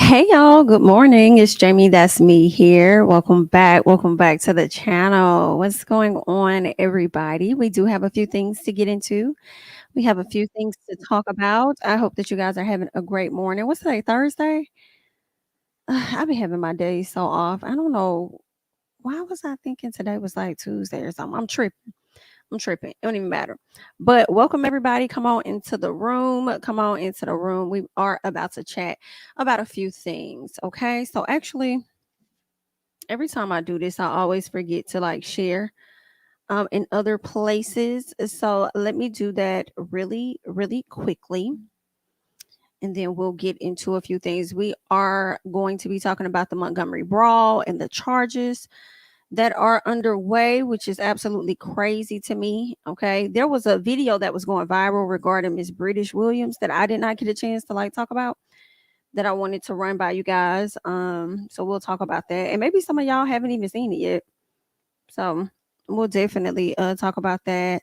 Hey y'all, good morning. It's Jamie, that's me here. Welcome back. Welcome back to the channel. What's going on, everybody? We do have a few things to get into. We have a few things to talk about. I hope that you guys are having a great morning. What's today? Thursday? I've been having my days so off. I don't know. Why was I thinking today was like Tuesday or something? I'm tripping. I'm tripping. It don't even matter. But welcome everybody. Come on into the room. Come on into the room. We are about to chat about a few things. Okay. So actually, every time I do this, I always forget to like share in other places. So let me do that really, really quickly. And then we'll get into a few things. We are going to be talking about the Montgomery brawl and the charges that are underway, which is absolutely crazy to me. Okay. There was a video that was going viral regarding Miss British Williams that I did not get a chance to like talk about that I wanted to run by you guys. So we'll talk about that. And maybe some of y'all haven't even seen it yet. So we'll definitely talk about that.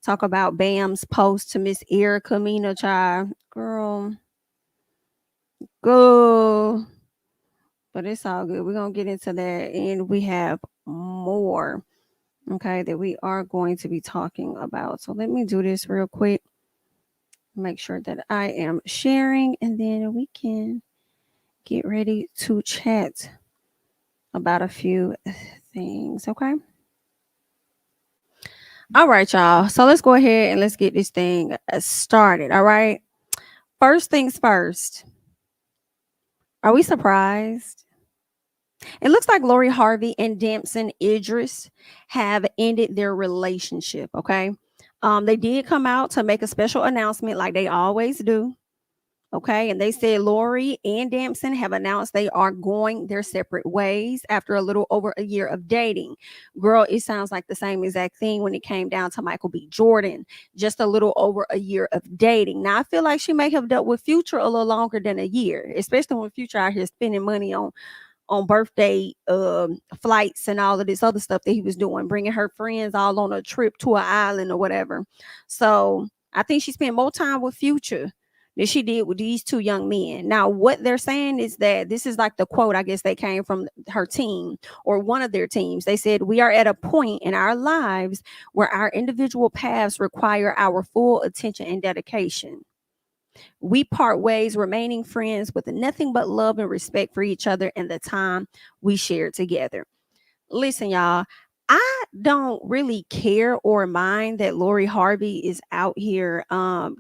Talk about Bam's post to Miss Erica Mina Child. Girl, go. But it's all good. We're gonna get into that. And we have more, okay, that we are going to be talking about. So let me do this real quick. Make sure that I am sharing, and then we can get ready to chat about a few things, okay? All right, y'all. So let's go ahead and let's get this thing started, all right? First things first. Are we surprised? It looks like Lori Harvey and Damson Idris have ended their relationship, okay? They did come out to make a special announcement like they always do. Okay. And they said Lori and Damson have announced they are going their separate ways after a little over a year of dating. Girl, it sounds like the same exact thing when it came down to Michael B. Jordan. Just a little over a year of dating. Now, I feel like she may have dealt with Future a little longer than a year, especially when Future out here spending money on birthday flights and all of this other stuff that he was doing, bringing her friends all on a trip to an island or whatever. So I think she spent more time with Future than she did with these two young men. Now, what they're saying is that this is like the quote, I guess they came from her team or one of their teams. They said, "We are at a point in our lives where our individual paths require our full attention and dedication. We part ways, remaining friends with nothing but love and respect for each other and the time we shared together." Listen, y'all, I don't really care or mind that Lori Harvey is out here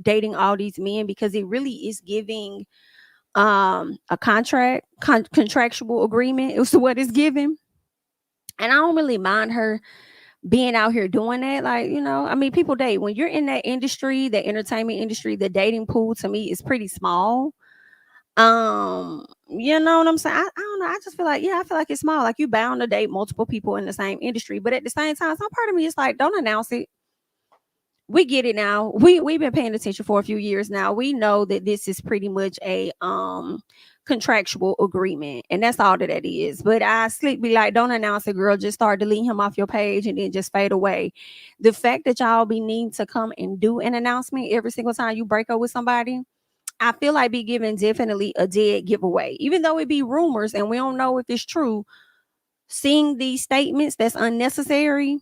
dating all these men because it really is giving a contractual agreement is what it's giving. And I don't really mind her being out here doing that. Like, I mean, people date. When you're in that industry, the entertainment industry, the dating pool to me is pretty small. You know what I'm saying? I don't know. I just feel like, yeah, I feel like it's small. Like you bound to date multiple people in the same industry, but at the same time, some part of me is like, don't announce it. We get it now. We've been paying attention for a few years now. We know that this is pretty much a contractual agreement, and that's all that is. But I sleep be like, don't announce it, girl. Just start deleting him off your page and then just fade away. The fact that y'all be needing to come and do an announcement every single time you break up with somebody, I feel like be giving definitely a dead giveaway, even though it be rumors and we don't know if it's true. Seeing these statements that's unnecessary,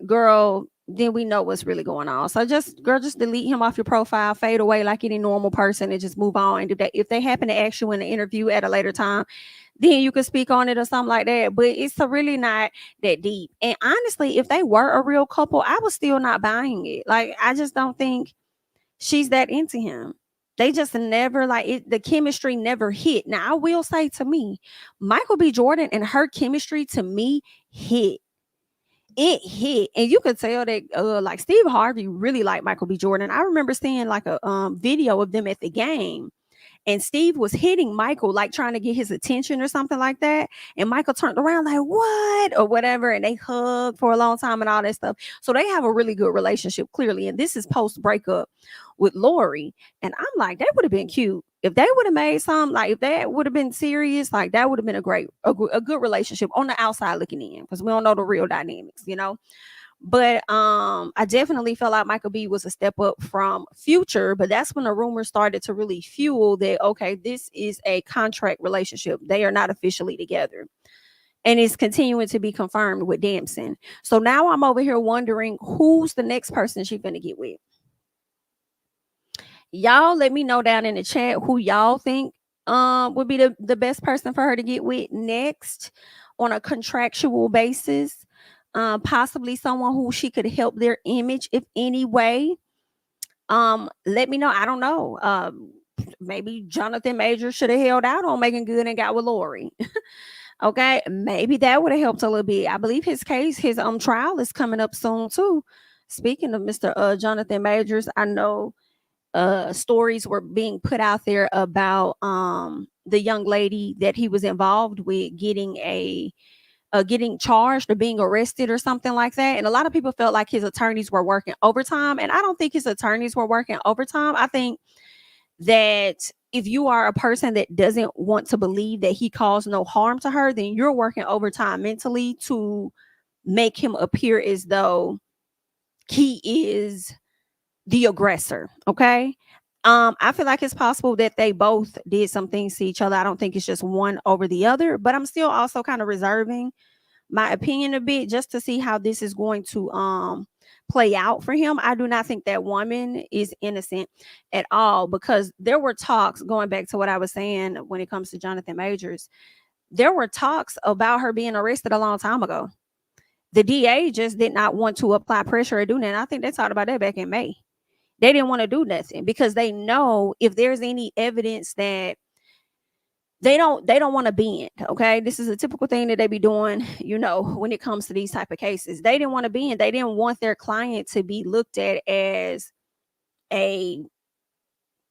girl, then we know what's really going on. So just delete him off your profile, fade away like any normal person, and just move on. And if they happen to ask you in an interview at a later time, then you can speak on it or something like that. But it's really not that deep. And honestly, if they were a real couple, I was still not buying it. Like I just don't think she's that into him. They just never like it, the chemistry never hit. Now I will say, to me, Michael B. Jordan and her chemistry to me hit. It hit, and you could tell that like Steve Harvey really liked Michael B. Jordan. I remember seeing like a video of them at the game, and Steve was hitting Michael, like trying to get his attention or something like that. And Michael turned around like, what? Or whatever. And they hugged for a long time and all that stuff. So they have a really good relationship, clearly. And this is post breakup with Lori. And I'm like, that would have been cute. If they would have made some, like if that would have been serious, like that would have been a good relationship on the outside looking in, because we don't know the real dynamics, But I definitely felt like Michael B was a step up from Future, but that's when the rumors started to really fuel that, okay, this is a contract relationship. They are not officially together. And it's continuing to be confirmed with Damson. So now I'm over here wondering who's the next person she's gonna get with. Y'all let me know down in the chat who y'all think would be the best person for her to get with next on a contractual basis. Possibly someone who she could help their image if any way. Let me know. I don't know. Maybe Jonathan Majors should have held out on making good and got with Lori. Okay, maybe that would have helped a little bit. I believe his case, his trial is coming up soon too. Speaking of Mr. Jonathan Majors, I know stories were being put out there about the young lady that he was involved with getting charged or being arrested or something like that. And a lot of people felt like his attorneys were working overtime. And I don't think his attorneys were working overtime. I think that if you are a person that doesn't want to believe that he caused no harm to her, then you're working overtime mentally to make him appear as though he is the aggressor. Okay. I feel like it's possible that they both did some things to each other. I don't think it's just one over the other, but I'm still also kind of reserving my opinion a bit just to see how this is going to play out for him. I do not think that woman is innocent at all, because there were talks, going back to what I was saying when it comes to Jonathan Majors, there were talks about her being arrested a long time ago. The DA just did not want to apply pressure or do that. I think they talked about that back in May. They didn't want to do nothing because they know if there's any evidence that they don't want to bend. Okay, this is a typical thing that they be doing, when it comes to these type of cases. They didn't want to bend. They didn't want their client to be looked at as a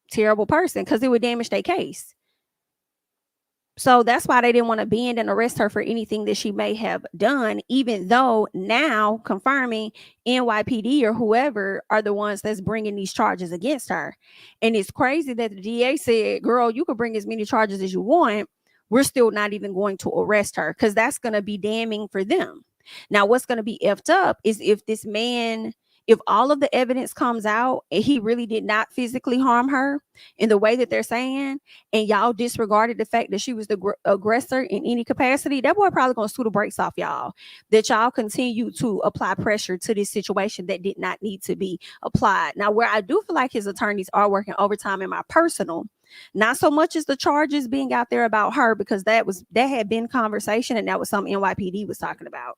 terrible person because it would damage their case. So that's why they didn't want to bend and arrest her for anything that she may have done, even though now confirming NYPD or whoever are the ones that's bringing these charges against her. And it's crazy that the DA said, girl, you can bring as many charges as you want. We're still not even going to arrest her because that's going to be damning for them. Now, what's going to be effed up is if all of the evidence comes out and he really did not physically harm her in the way that they're saying, and y'all disregarded the fact that she was the aggressor in any capacity, that boy probably gonna sue the brakes off y'all. That y'all continue to apply pressure to this situation that did not need to be applied. Now, where I do feel like his attorneys are working overtime in my personal, not so much as the charges being out there about her, because that had been conversation and that was something NYPD was talking about.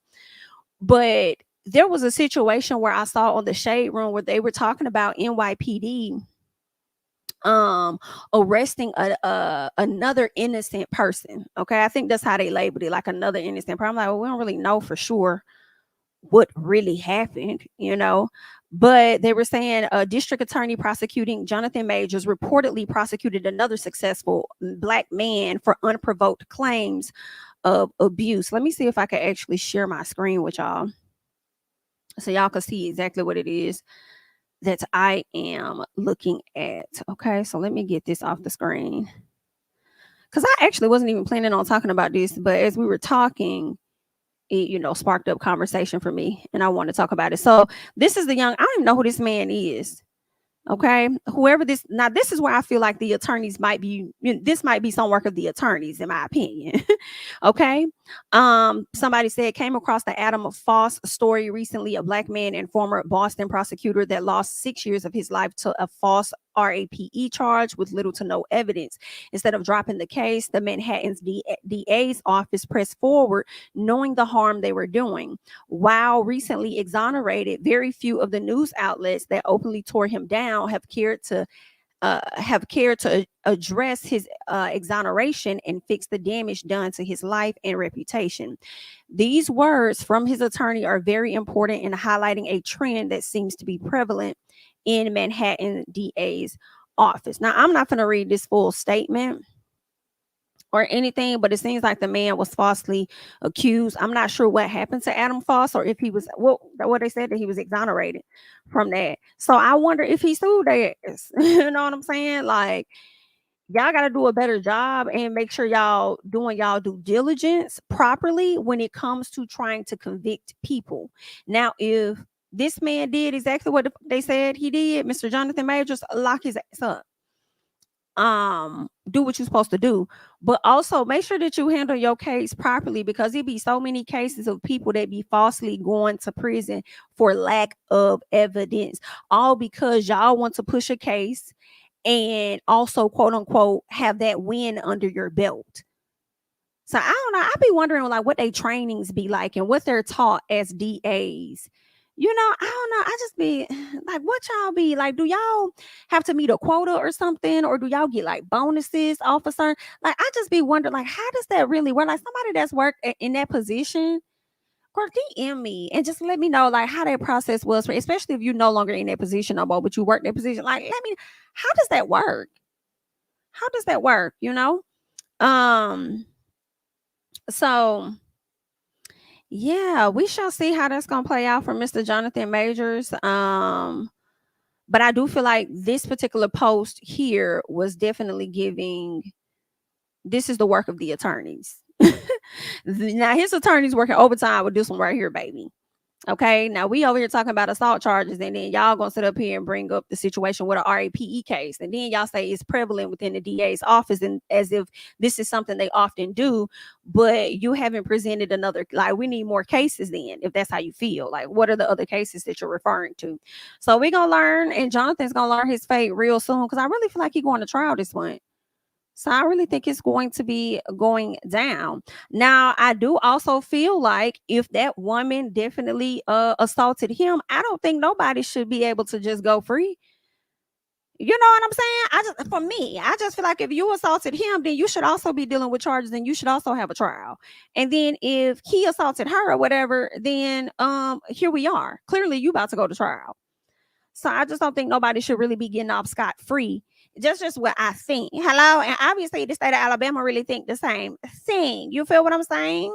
But there was a situation where I saw on the Shade Room where they were talking about NYPD arresting another innocent person. Okay, I think that's how they labeled it, like another innocent person. I'm like, well, we don't really know for sure what really happened, but they were saying a district attorney prosecuting Jonathan Majors reportedly prosecuted another successful Black man for unprovoked claims of abuse. Let me see if I can actually share my screen with y'all so y'all can see exactly what it is that I am looking at. Okay, so let me get this off the screen, because I actually wasn't even planning on talking about this, but as we were talking, it sparked up conversation for me and I want to talk about it. So this is I don't even know who this man is. Okay, whoever this is where I feel like the attorneys might be, this might be some work of the attorneys, in my opinion. Okay. Somebody said came across the Adam Foss story recently, a Black man and former Boston prosecutor that lost 6 years of his life to a false RAPE charge with little to no evidence. Instead of dropping the case, the Manhattan's DA's office pressed forward, knowing the harm they were doing. While recently exonerated, very few of the news outlets that openly tore him down have cared to address his exoneration and fix the damage done to his life and reputation. These words from his attorney are very important in highlighting a trend that seems to be prevalent in Manhattan DA's office. Now, I'm not going to read this full statement or anything, but it seems like the man was falsely accused. I'm not sure what happened to Adam Foss, or if he was, what they said, that he was exonerated from that. So I wonder if he sued theirs. You know what I'm saying? Like, Y'all got to do a better job and make sure y'all doing y'all due diligence properly when it comes to trying to convict people. Now, if this man did exactly what they said he did, Mr. Jonathan Majors, lock his ass up. Do what you're supposed to do, but also make sure that you handle your case properly, because it be so many cases of people that be falsely going to prison for lack of evidence, all because y'all want to push a case and also quote unquote have that win under your belt. So I don't know. I be wondering like what they trainings be like and what they're taught as DAs. I don't know. I just be like, what y'all be like? Do y'all have to meet a quota or something, or do y'all get like bonuses off a certain? Like, I just be wondering, like, how does that really work? Like, somebody that's worked in that position, or DM me and just let me know like how that process was, especially if you're no longer in that position no more, but you work that position. Like, let me. How does that work? How does that work? Um. So yeah, we shall see how that's gonna play out for Mr. Jonathan Majors. But I do feel like this particular post here was definitely giving this is the work of the attorneys. Now his attorneys working overtime with this one right here, baby. Okay, now we over here talking about assault charges, and then y'all gonna sit up here and bring up the situation with a RAPE case, and then y'all say it's prevalent within the DA's office, and as if this is something they often do, but you haven't presented another. Like, we need more cases then, if that's how you feel. Like, what are the other cases that you're referring to? So we gonna learn, and Jonathan's gonna learn his fate real soon, because I really feel like he's going to trial this month. So I really think it's going to be going down. Now, I do also feel like if that woman definitely assaulted him, I don't think nobody should be able to just go free. You know what I'm saying? For me, I just feel like if you assaulted him, then you should also be dealing with charges, and you should also have a trial. And then if he assaulted her or whatever, then here we are. Clearly you about to go to trial. So I just don't think nobody should really be getting off scot free. Just what I think. Hello, and obviously the state of Alabama really think the same thing. You feel what I'm saying?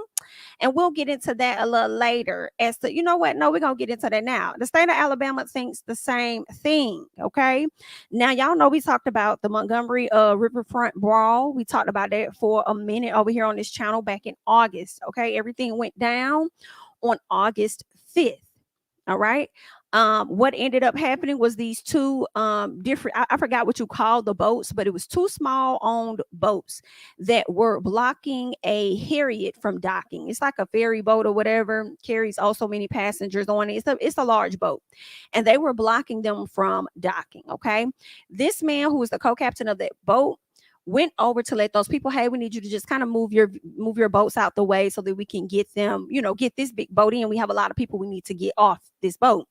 And we'll get into that a little later. As to, you know what? No, we're gonna get into that now. The state of Alabama thinks the same thing. Okay. Now y'all know we talked about the Montgomery Riverfront brawl. We talked about that for a minute over here on this channel back in August. Okay, everything went down on August 5th. All right. What ended up happening was these two different, I forgot what you call the boats, but it was two small owned boats that were blocking a Harriet from docking. It's like a ferry boat or whatever, carries also many passengers on it. It's a large boat, and they were blocking them from docking. Okay. This man, who was the co-captain of that boat, went over to let those people, hey, we need you to just kind of move your boats out the way so that we can get them, get this big boat in. We have a lot of people we need to get off this boat.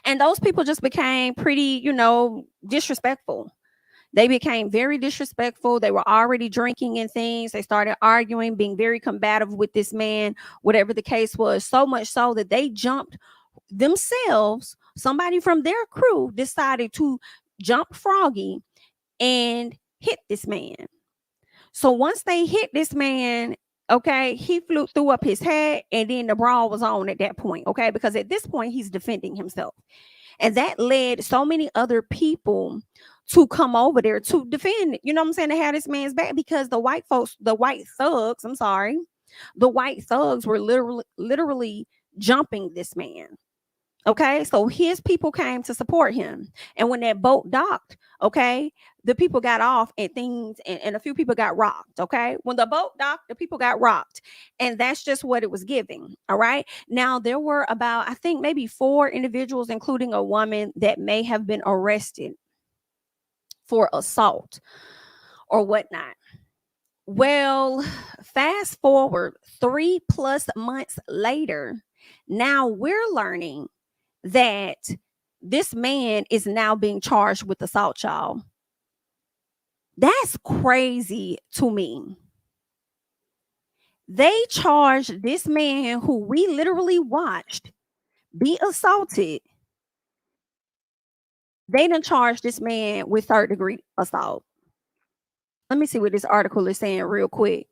And those people just became pretty, disrespectful. They became very disrespectful. They were already drinking and things. They started arguing, being very combative with this man, whatever the case was, so much so that they jumped themselves. Somebody from their crew decided to jump Froggy and hit this man. So once they hit this man, okay, he threw up his head, and then the brawl was on at that point, okay, because at this point he's defending himself. And that led so many other people to come over there to defend, you know what I'm saying, to have this man's back, because the white thugs, the white thugs were literally jumping this man. Okay, so his people came to support him. And when that boat docked, okay, the people got off and things, and a few people got rocked. Okay, when the boat docked, the people got rocked. And that's just what it was giving. All right. Now, there were about, I think, maybe 4 individuals, including a woman, that may have been arrested for assault or whatnot. Well, fast forward 3+ months later, now we're learning that this man is now being charged with assault, y'all. That's crazy to me. They charged this man, who we literally watched be assaulted. They done charged this man with 3rd-degree assault. Let me see what this article is saying real quick.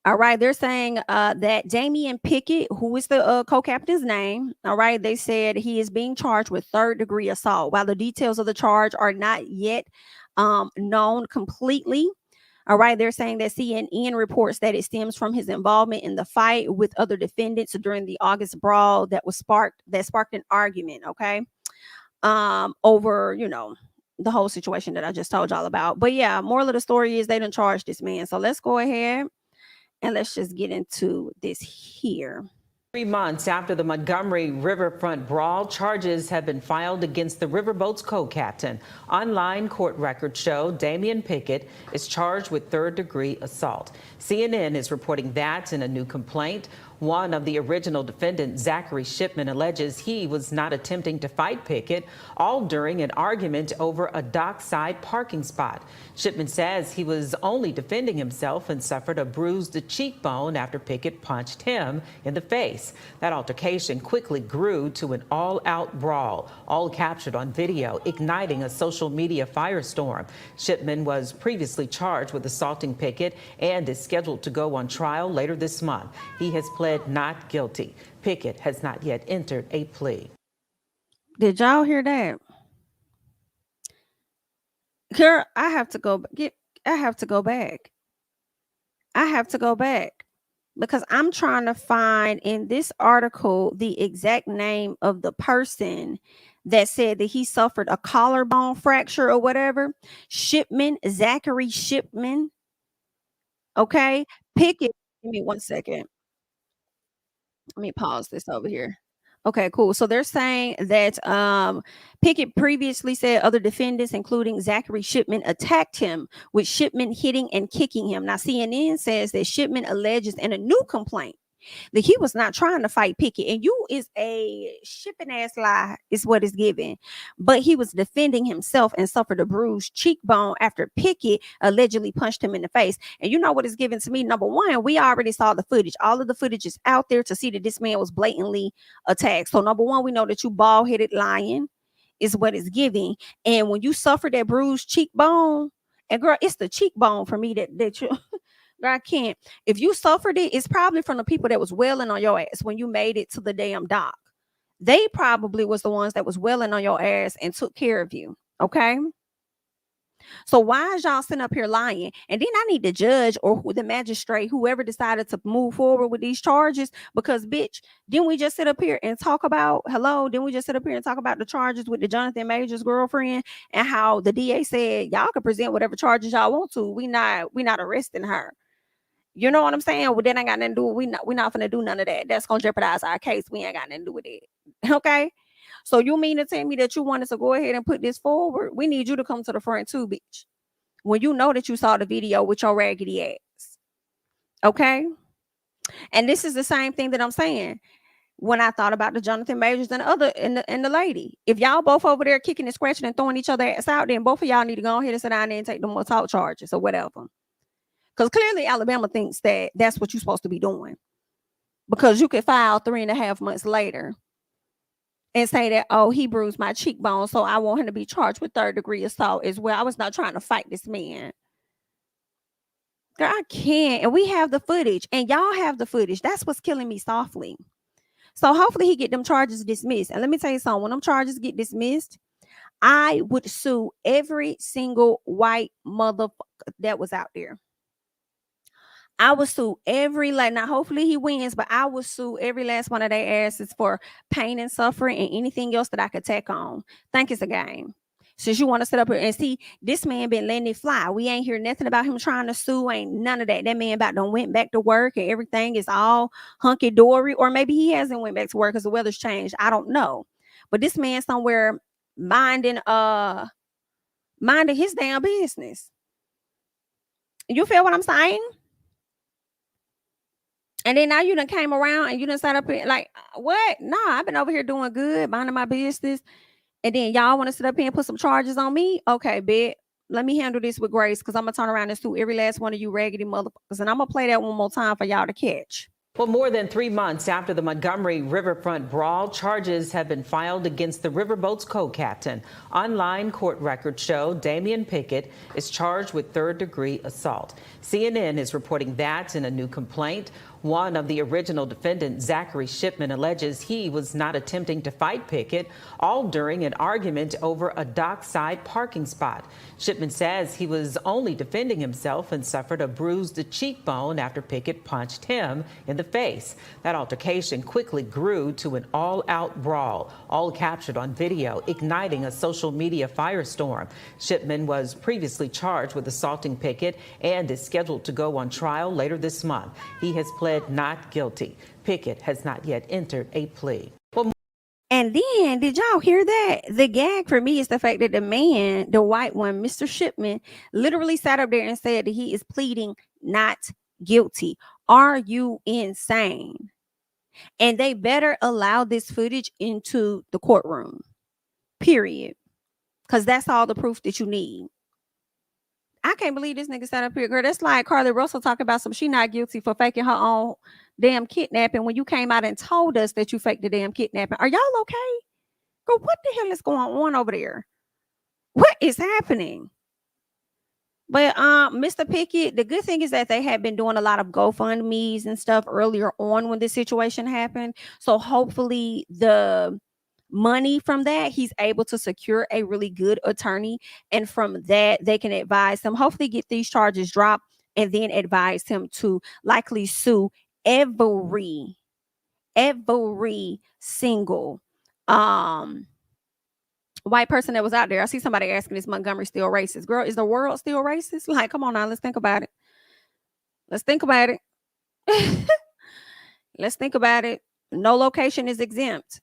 All right, they're saying that Damian Pickett, who is the co-captain's name, all right, they said he is being charged with third-degree assault. While the details of the charge are not yet known completely, all right, they're saying that CNN reports that it stems from his involvement in the fight with other defendants during the August brawl that sparked an argument, okay, over, the whole situation that I just told y'all about. But yeah, moral of the story is they didn't charge this man. So let's go ahead and let's just get into this here. 3 months after the Montgomery riverfront brawl, charges have been filed against the riverboat's co-captain. Online court records show Damian Pickett is charged with third-degree assault. CNN is reporting that in a new complaint. One of the original defendants, Zachary Shipman, alleges he was not attempting to fight Pickett, all during an argument over a dockside parking spot. Shipman says he was only defending himself and suffered a bruised cheekbone after Pickett punched him in the face. That altercation quickly grew to an all-out brawl, all captured on video, igniting a social media firestorm. Shipman was previously charged with assaulting Pickett and is scheduled to go on trial later this month. He has pled not guilty. Pickett has not yet entered a plea. Did y'all hear that? Girl, I have to go back. I have to go back because I'm trying to find in this article the exact name of the person that said that he suffered a collarbone fracture or whatever. Zachary Shipman. Okay. Pickett. Give me 1 second. Let me pause this over here. Okay, cool. So they're saying that Pickett previously said other defendants, including Zachary Shipman, attacked him, with Shipman hitting and kicking him. Now, CNN says that Shipman alleges in a new complaint that he was not trying to fight Pickett, and you is a shipping ass lie, is what is given. But he was defending himself and suffered a bruised cheekbone after Pickett allegedly punched him in the face. And you know what is given to me? Number one, we already saw the footage. All of the footage is out there to see that this man was blatantly attacked. So number one, we know that you bald-headed lying is what is giving. And when you suffer that bruised cheekbone, and girl, it's the cheekbone for me that you I can't. If you suffered it, it's probably from the people that was wailing on your ass when you made it to the damn dock. They probably was the ones that was wailing on your ass and took care of you. Okay. So why is y'all sitting up here lying? And then I need the judge or the magistrate, whoever decided to move forward with these charges, because bitch, didn't we just sit up here and talk about Didn't we just sit up here and talk about the charges with the Jonathan Majors girlfriend and how the DA said y'all can present whatever charges y'all want to. We not arresting her. You know what I'm saying? Well, then I got nothing to do. We not gonna do none of that. That's gonna jeopardize our case. We ain't got nothing to do with it. Okay. So you mean to tell me that you wanted to go ahead and put this forward? We need you to come to the front too, bitch. When you know that you saw the video with your raggedy ass. Okay. And this is the same thing that I'm saying. When I thought about the Jonathan Majors and the lady, if y'all both over there kicking and scratching and throwing each other ass out, then both of y'all need to go ahead and sit down there and take them assault charges or whatever. Because clearly Alabama thinks that that's what you're supposed to be doing. Because you could file 3.5 months later and say that, oh, he bruised my cheekbone, so I want him to be charged with third-degree assault as well. I was not trying to fight this man. Girl, I can't. And we have the footage, and y'all have the footage. That's what's killing me softly. So hopefully he get them charges dismissed. And let me tell you something. When them charges get dismissed, I would sue every single white motherfucker that was out there. I would sue now hopefully he wins, but I would sue every last one of their asses for pain and suffering and anything else that I could tack on. Think it's a game. Since you want to sit up here and see this man been letting it fly. We ain't hear nothing about him trying to sue. Ain't none of that. That man about done went back to work and everything is all hunky-dory. Or maybe he hasn't went back to work because the weather's changed. I don't know. But this man somewhere minding his damn business. You feel what I'm saying? And then now you done came around and you done sat up here like, what? Nah, I've been over here doing good, minding my business. And then y'all want to sit up here and put some charges on me? Okay, bet. Let me handle this with grace because I'm going to turn around and sue every last one of you raggedy motherfuckers. And I'm going to play that one more time for y'all to catch. Well, more than 3 months after the Montgomery riverfront brawl, charges have been filed against the riverboat's co-captain. Online court records show Damian Pickett is charged with third-degree assault. CNN is reporting that in a new complaint. One of the original defendants, Zachary Shipman, alleges he was not attempting to fight Pickett, all during an argument over a dockside parking spot. Shipman says he was only defending himself and suffered a bruised cheekbone after Pickett punched him in the face. That altercation quickly grew to an all-out brawl, all captured on video, igniting a social media firestorm. Shipman was previously charged with assaulting Pickett and is scheduled to go on trial later this month. He has pled not guilty. Pickett has not yet entered a plea. And then, did y'all hear that? The gag for me is the fact that the man, the white one, Mr. Shipman, literally sat up there and said that he is pleading not guilty. Are you insane? And they better allow this footage into the courtroom, period. Because that's all the proof that you need. I can't believe this nigga sat up here, girl. That's like Carly Russell talking about she not guilty for faking her own damn kidnapping when you came out and told us that you faked the damn kidnapping. Are y'all okay? Girl, what the hell is going on over there? What is happening? But Mr. Pickett, the good thing is that they had been doing a lot of GoFundMe's and stuff earlier on when this situation happened. So hopefully the money from that, he's able to secure a really good attorney, and from that they can advise him, hopefully get these charges dropped, and then advise him to likely sue every single white person that was out there. I see somebody asking, is Montgomery still racist? Girl, is the world still racist? Like, come on now, let's think about it. Let's think about it. No location is exempt.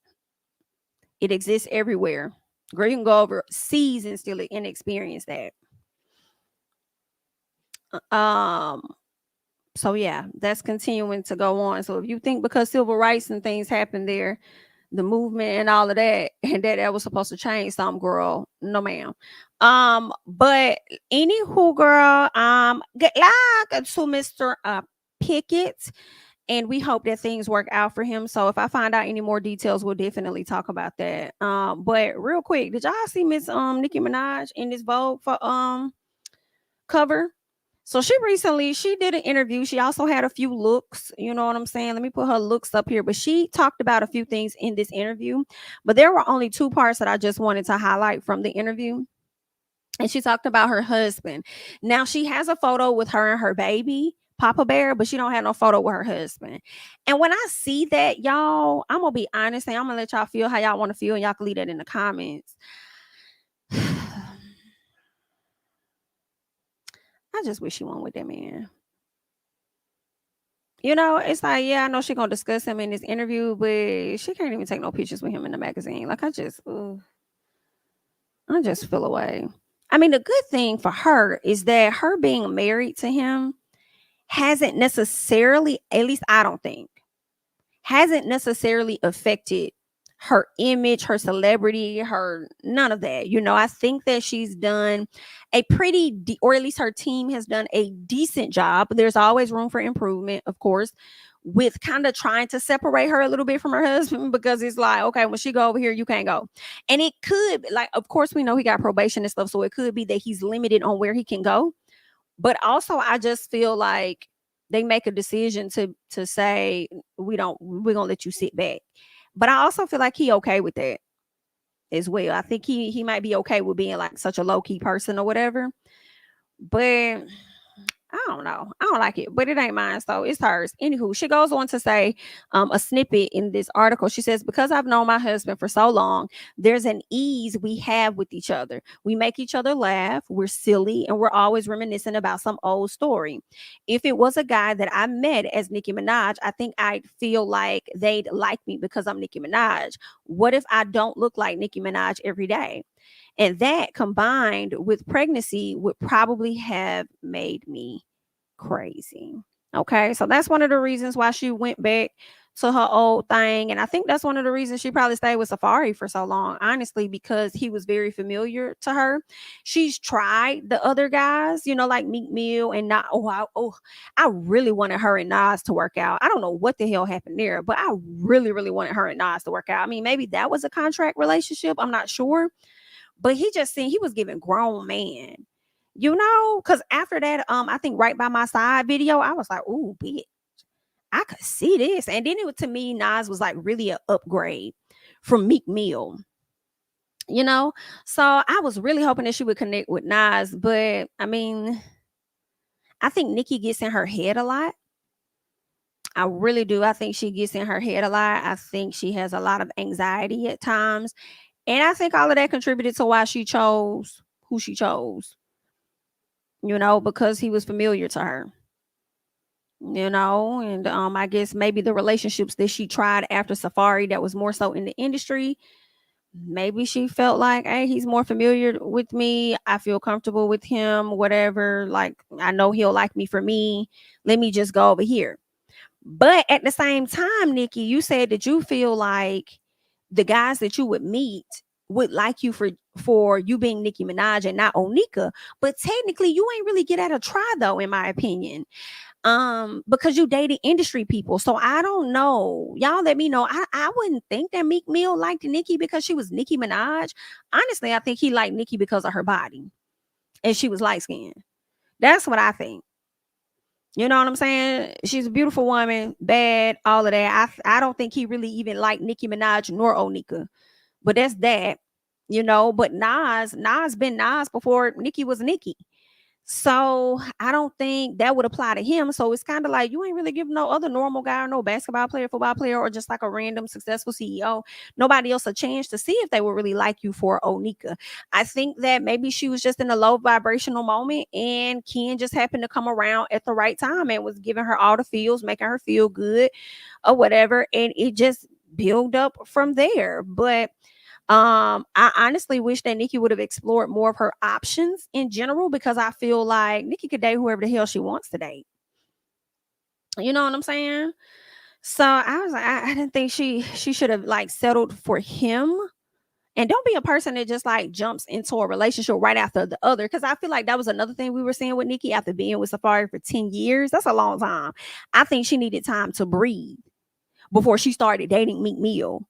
It exists everywhere. Girl, you can go over seas and still experience that. So yeah, that's continuing to go on. So if you think because civil rights and things happened there, the movement and all of that, and that was supposed to change something, girl, no ma'am. But anywho, girl, good luck to Mr. Pickett. And we hope that things work out for him. So if I find out any more details, we'll definitely talk about that. But real quick, did y'all see Miss Nicki Minaj in this Vogue for cover? So she did an interview. She also had a few looks, you know what I'm saying? Let me put her looks up here. But she talked about a few things in this interview. But there were only two parts that I just wanted to highlight from the interview. And she talked about her husband. Now she has a photo with her and her baby, Papa Bear, but she don't have no photo with her husband. And when I see that, y'all, I'm gonna be honest, and I'm gonna let y'all feel how y'all want to feel, and y'all can leave that in the comments. I just wish she went with that man. You know, it's like, yeah, I know she's gonna discuss him in this interview, but she can't even take no pictures with him in the magazine. Like, I just feel away. I mean, the good thing for her is that her being married to him hasn't necessarily, at least I don't think, hasn't necessarily affected her image, her celebrity, none of that. You know, I think that she's done a or at least her team has done a decent job. There's always room for improvement, of course, with kind of trying to separate her a little bit from her husband, because it's like, okay, when she go over here, you can't go. And it could, like, of course, we know he got probation and stuff, so it could be that he's limited on where he can go. But also, I just feel like they make a decision to say, we're gonna let you sit back. But I also feel like he okay with that as well. I think he might be okay with being like such a low-key person or whatever. But I don't know. I don't like it, but it ain't mine, so it's hers. Anywho, she goes on to say a snippet in this article. She says, because I've known my husband for so long, there's an ease we have with each other. We make each other laugh. We're silly, and we're always reminiscing about some old story. If it was a guy that I met as Nicki Minaj, I think I'd feel like they'd like me because I'm Nicki Minaj. What if I don't look like Nicki Minaj every day? And that combined with pregnancy would probably have made me crazy. Okay, so that's one of the reasons why she went back to her old thing. And I think that's one of the reasons she probably stayed with Safari for so long, honestly, because he was very familiar to her. She's tried the other guys, like Meek Mill and not. I really wanted her and Nas to work out. I don't know what the hell happened there, but I really, really wanted her and Nas to work out. I mean, maybe that was a contract relationship. I'm not sure. But he just seemed he was giving grown man, because after that, I think Right by My Side video, I was like, ooh, bitch, I could see this. And then to me, Nas was like really an upgrade from Meek Mill, you know? So I was really hoping that she would connect with Nas. But I mean, I think Nicki gets in her head a lot. I really do. I think she gets in her head a lot. I think she has a lot of anxiety at times. And I think all of that contributed to why she chose who she chose, because he was familiar to her. And I guess maybe the relationships that she tried after Safari that was more so in the industry, maybe she felt like, hey, he's more familiar with me, I feel comfortable with him, whatever, like I know he'll like me for me, let me just go over here. But at the same time, Nikki, you said that you feel like the guys that you would meet would like you for you being Nicki Minaj and not Onika, but technically you ain't really get at a try though, in my opinion, because you dated industry people. So I don't know. Y'all let me know. I wouldn't think that Meek Mill liked Nicki because she was Nicki Minaj. Honestly, I think he liked Nicki because of her body and she was light skinned. That's what I think. You know what I'm saying? She's a beautiful woman, bad, all of that. I don't think he really even liked Nicki Minaj nor Onika. But that's that. But Nas been Nas before Nicki was Nicki. So I don't think that would apply to him. So it's kind of like you ain't really giving no other normal guy or no basketball player, football player, or just like a random successful CEO, nobody else a chance to see if they would really like you for Onika. I think that maybe she was just in a low vibrational moment and Ken just happened to come around at the right time and was giving her all the feels, making her feel good or whatever. And it just built up from there. But I honestly wish that Nicki would have explored more of her options in general because I feel like Nicki could date whoever the hell she wants to date. You know what I'm saying? So I was like, I didn't think she should have like settled for him. And don't be a person that just like jumps into a relationship right after the other. Cause I feel like that was another thing we were seeing with Nicki after being with Safari for 10 years. That's a long time. I think she needed time to breathe before she started dating Meek Mill.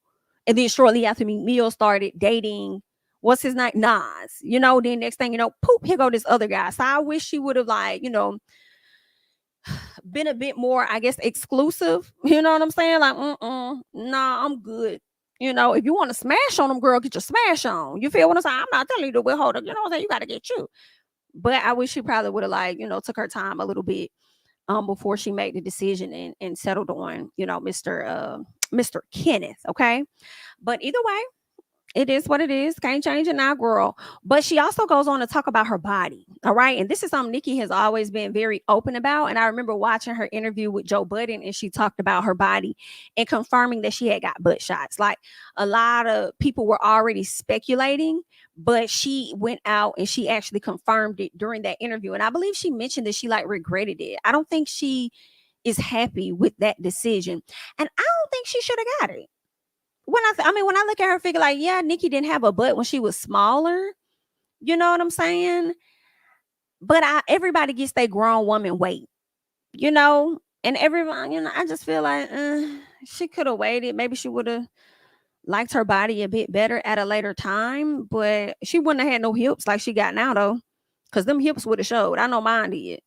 And then shortly after Meek Mill started dating, what's his name? Nas. Then next thing you know, poop, here go this other guy. So I wish she would have like, been a bit more, I guess, exclusive. You know what I'm saying? Like, nah, I'm good. If you want to smash on them, girl, get your smash on. You feel what I'm saying? I'm not telling you to withhold it. You know what I'm saying? You got to get you. But I wish she probably would have like, took her time a little bit before she made the decision and settled on, Mr. Kenneth. Okay. But either way, it is what it is. Can't change it now, girl. But she also goes on to talk about her body. All right. And this is something Nicki has always been very open about. And I remember watching her interview with Joe Budden and she talked about her body and confirming that she had got butt shots. Like a lot of people were already speculating, but she went out and she actually confirmed it during that interview. And I believe she mentioned that she like regretted it. I don't think she is happy with that decision. And I don't think she should have got it. When when I look at her figure, like, yeah, Nicki didn't have a butt when she was smaller. You know what I'm saying? But everybody gets their grown woman weight, and everyone, I just feel like she could have waited. Maybe she would have liked her body a bit better at a later time, but she wouldn't have had no hips like she got now, though, because them hips would have showed. I know mine did.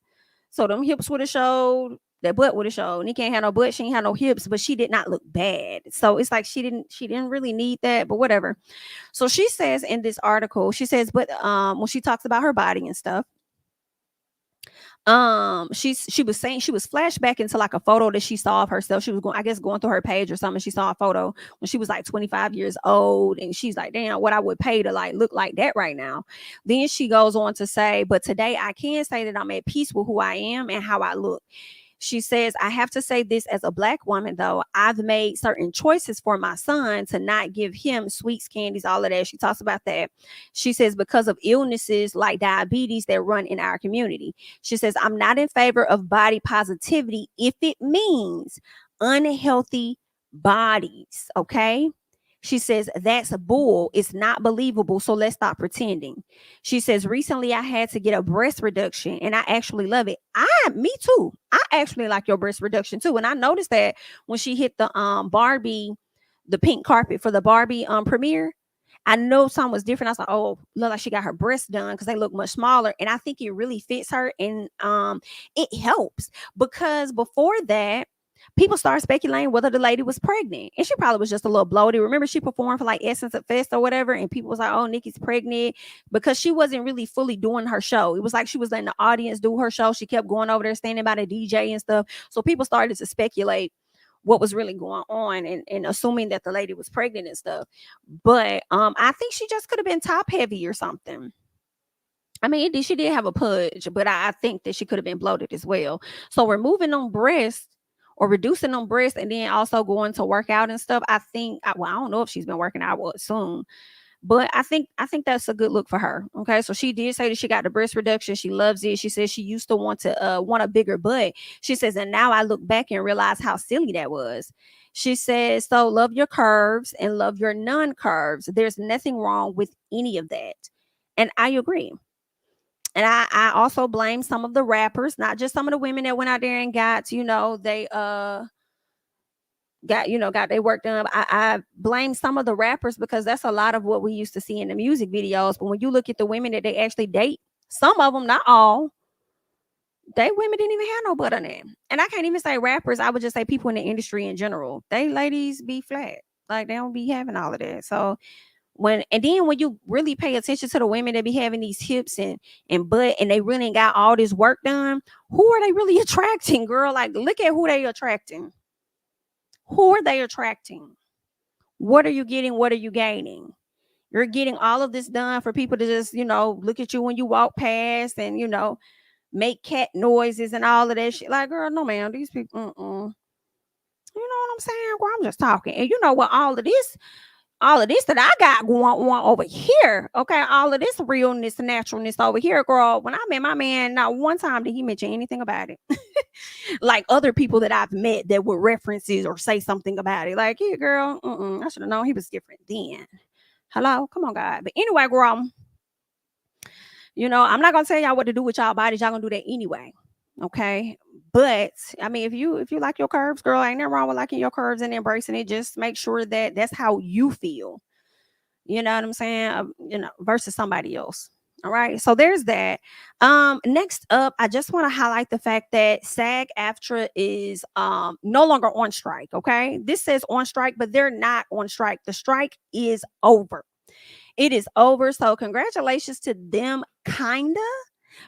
So them hips would have showed. That butt would have showed. Nicki ain't had no butt. She ain't had no hips, but she did not look bad. So it's like she didn't really need that, but whatever. So she says in this article, she says, but when she talks about her body and stuff, she was saying she was flashback into like a photo that she saw of herself. She was going through her page or something. She saw a photo when she was like 25 years old, and she's like, damn, what I would pay to like look like that right now. Then she goes on to say, but today I can say that I'm at peace with who I am and how I look. She says, I have to say this as a Black woman, though. I've made certain choices for my son to not give him sweets, candies, all of that. She talks about that. She says, because of illnesses like diabetes that run in our community. She says, I'm not in favor of body positivity if it means unhealthy bodies. Okay. She says, that's a bull. It's not believable. So let's stop pretending. She says, recently I had to get a breast reduction and I actually love it. Me too. I actually like your breast reduction too. And I noticed that when she hit the Barbie, the pink carpet for the Barbie premiere, I know something was different. I was like, oh, look like she got her breasts done because they look much smaller. And I think it really fits her. And it helps because before that, people started speculating whether the lady was pregnant. And she probably was just a little bloated. Remember, she performed for like Essence at Fest or whatever. And people was like, oh, Nikki's pregnant because she wasn't really fully doing her show. It was like she was letting the audience do her show. She kept going over there, standing by the DJ and stuff. So people started to speculate what was really going on and assuming that the lady was pregnant and stuff. But I think she just could have been top heavy or something. I mean, she did have a pudge, but I think that she could have been bloated as well. So removing them breasts or reducing them breasts and then also going to work out and stuff, I think, well, I don't know if she's been working out, I would assume. But I think that's a good look for her. Okay. So she did say that she got the breast reduction. She loves it. She says she used to want a bigger butt. She says, and now I look back and realize how silly that was. She says, so love your curves and love your non-curves. There's nothing wrong with any of that. And I agree. And I also blame some of the rappers, not just some of the women that went out there and got they got their work done. I blame some of the rappers because that's a lot of what we used to see in the music videos. But when you look at the women that they actually date, some of them, not all, they women didn't even have no butt on them. And I can't even say rappers. I would just say people in the industry in general. They ladies be flat. Like they don't be having all of that. So when you really pay attention to the women that be having these hips and butt and they really got all this work done, who are they really attracting, girl? Like look at who they attracting. Who are they attracting? What are you getting? What are you gaining? You're getting all of this done for people to just, look at you when you walk past and, make cat noises and all of that shit. Like, girl, no, man, these people, you know what I'm saying? Well, I'm just talking. And you know what? All of this that I got going on over here, okay? All of this realness and naturalness over here, girl. When I met my man, not one time did he mention anything about it. Like other people that I've met that would references or say something about it. Like, yeah, girl, I should have known he was different then. Hello? Come on, God. But anyway, girl, I'm not gonna tell y'all what to do with y'all bodies. Y'all gonna do that anyway. Okay. But I mean, if you like your curves, girl, ain't nothing wrong with liking your curves and embracing it. Just make sure that that's how you feel. You know what I'm saying? Versus somebody else. All right. So there's that. Next up, I just want to highlight the fact that SAG-AFTRA is no longer on strike. Okay. This says on strike, but they're not on strike. The strike is over. It is over. So congratulations to them, kinda.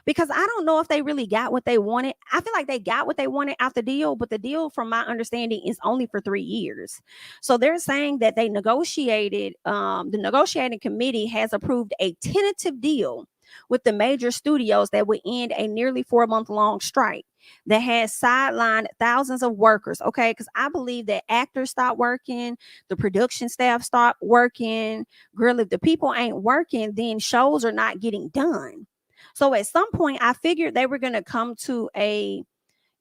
Because I don't know if they really got what they wanted. I feel like they got what they wanted out the deal, but the deal, from my understanding, is only for 3 years. So they're saying that they negotiated, the negotiating committee has approved a tentative deal with the major studios that would end a nearly 4-month-long strike that has sidelined thousands of workers. Okay, because I believe that actors stopped working, the production staff stopped working. Girl, if the people ain't working, then shows are not getting done. So at some point, I figured they were going to come to a,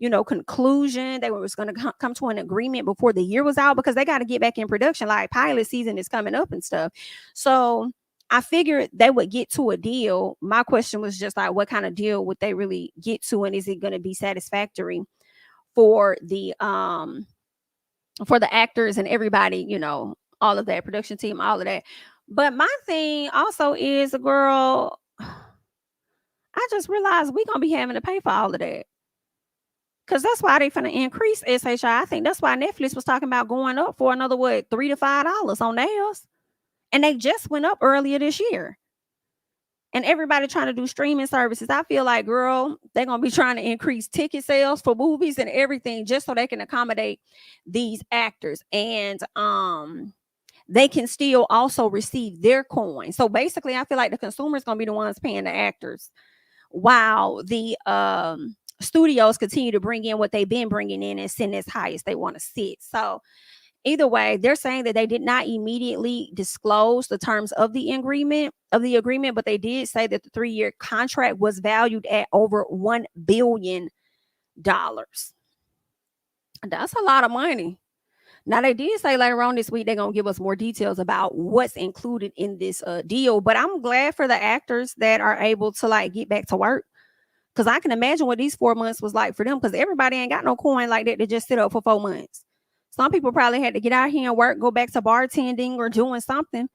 conclusion. They was going to come to an agreement before the year was out because they got to get back in production. Like pilot season is coming up and stuff. So I figured they would get to a deal. My question was just like, what kind of deal would they really get to? And is it going to be satisfactory for the actors and everybody, all of that production team, all of that. But my thing also is, girl, I just realized we're going to be having to pay for all of that. Because that's why they're going to increase SHI. I think that's why Netflix was talking about going up for another, $3 to $5 on theirs. And they just went up earlier this year. And everybody trying to do streaming services. I feel like, girl, they're going to be trying to increase ticket sales for movies and everything just so they can accommodate these actors. And they can still also receive their coin. So basically, I feel like the consumer is going to be the ones paying the actors, while the studios continue to bring in what they've been bringing in and send as high as they want to sit. So either way, they're saying that they did not immediately disclose the terms of the agreement, but they did say that the 3-year contract was valued at over $1 billion. That's a lot of money. Now they did say later on this week they're gonna give us more details about what's included in this deal. But I'm glad for the actors that are able to like get back to work. Cause I can imagine what these 4 months was like for them. Cause everybody ain't got no coin like that to just sit up for 4 months. Some people probably had to get out here and work, go back to bartending or doing something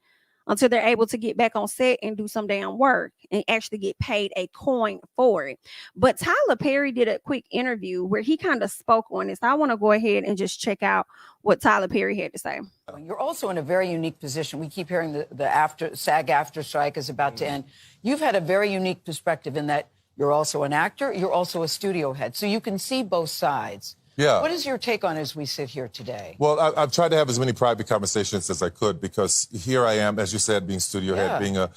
until they're able to get back on set and do some damn work and actually get paid a coin for it. But Tyler Perry did a quick interview where he kind of spoke on this. I want to go ahead and just check out what Tyler Perry had to say. You're also in a very unique position. We keep hearing the SAG after strike is about to end. You've had a very unique perspective in that you're also an actor, you're also a studio head, so you can see both sides. Yeah. What is your take on as we sit here today? Well, I've tried to have as many private conversations as I could because here I am, as you said, being studio head, being a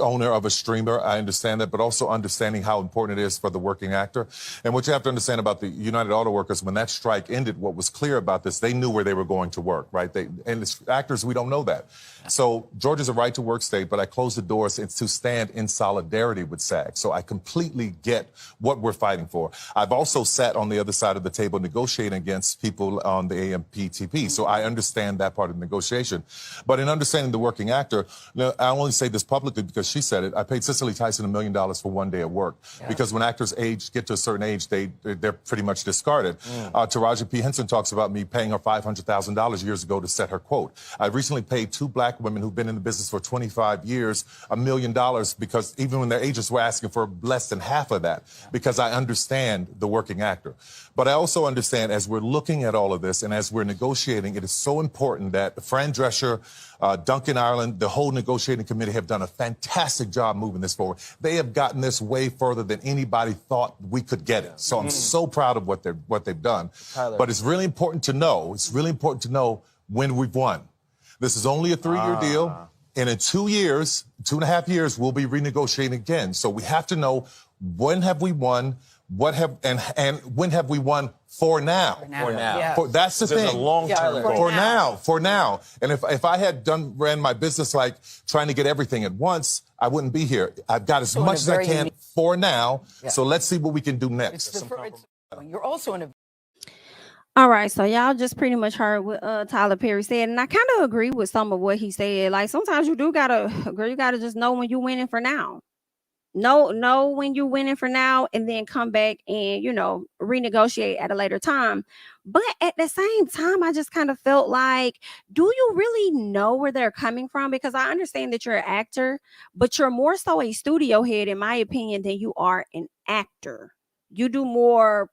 owner of a streamer. I understand that, but also understanding how important it is for the working actor. And what you have to understand about the United Auto Workers, when that strike ended, what was clear about this, they knew where they were going to work, right? And as actors, we don't know that. So Georgia's a right to work state, but I closed the doors to stand in solidarity with SAG. So I completely get what we're fighting for. I've also sat on the other side of the table negotiating against people on the AMPTP. So I understand that part of the negotiation. But in understanding the working actor, I only say this publicly because she said it. I paid Cicely Tyson $1 million for 1 day at work because when actors get to a certain age, they're pretty much discarded. Taraji P. Henson talks about me paying her $500,000 years ago to set her quote. I recently paid 2 black women who've been in the business for 25 years $1 million because even when their agents were asking for less than half of that, because I understand the working actor. But I also understand as we're looking at all of this and as we're negotiating, it is so important that Fran Drescher, Duncan Ireland, the whole negotiating committee have done a fantastic job moving this forward. They have gotten this way further than anybody thought we could get it. So I'm so proud of what they've done. Tyler. But it's really important to know when we've won. This is only a 3-year deal. And in 2 years, 2.5 years, we'll be renegotiating again. So we have to know when have we won, and when have we won for now? For now. Yeah. That's the thing. There's a long-term goal. For now. And if I had ran my business like trying to get everything at once, I wouldn't be here. I've got as much as I can for now. So let's see what we can do next. You're also in a All right, so y'all just pretty much heard what Tyler Perry said, and I kind of agree with some of what he said. Like sometimes you gotta just know when you're winning for now. Know when you're winning for now, and then come back and renegotiate at a later time. But at the same time, I just kind of felt like, do you really know where they're coming from? Because I understand that you're an actor, but you're more so a studio head, in my opinion, than you are an actor. You do more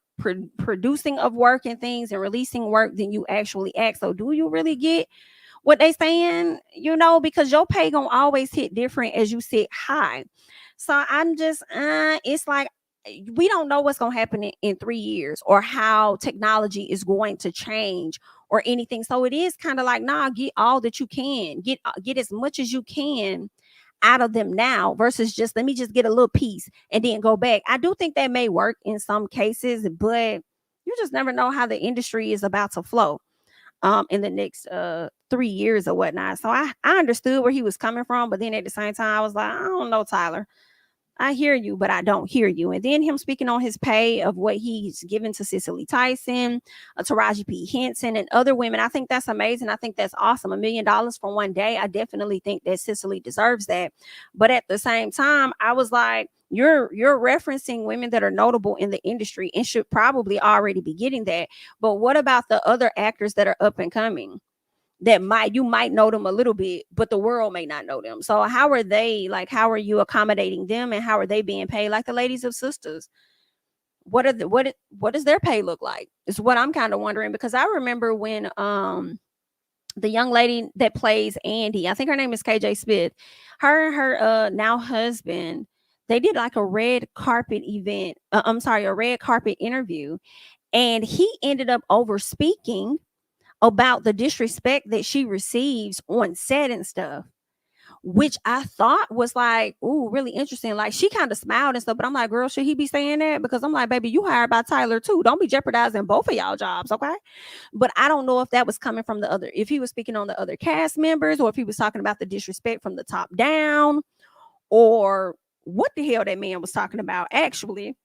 producing of work and things and releasing work than you actually act. So do you really get what they saying? Because your pay gonna always hit different as you sit high. So I'm just it's like we don't know what's gonna happen in 3 years or how technology is going to change or anything. So it is kind of like, get all that you can, get as much as you can out of them now versus just let me just get a little piece and then go back. I do think that may work in some cases, but you just never know how the industry is about to flow in the next 3 years or whatnot. So I understood where he was coming from, but then at the same time I was like, I don't know, Tyler. I hear you, but I don't hear you. And then him speaking on his pay of what he's given to Cicely Tyson, Taraji P. Henson, and other women. I think that's amazing. I think that's awesome. $1 million for 1 day. I definitely think that Cicely deserves that. But at the same time, I was like, you're referencing women that are notable in the industry and should probably already be getting that. But what about the other actors that are up and coming? That you might know them a little bit, but the world may not know them. So how are they, like, how are you accommodating them and how are they being paid? Like the ladies of Sisters, what does their pay look like? Is what I'm kind of wondering, because I remember when the young lady that plays Andy, I think her name is KJ Smith, her and her now husband, they did like a red carpet event. A red carpet interview, and he ended up over speaking about the disrespect that she receives on set and stuff, which I thought was like, ooh, really interesting. Like she kind of smiled and stuff, but I'm like, girl, should he be saying that? Because I'm like, baby, you hired by Tyler too. Don't be jeopardizing both of y'all jobs, okay? But I don't know if that was coming from if he was speaking on the other cast members, or if he was talking about the disrespect from the top down, or what the hell that man was talking about actually.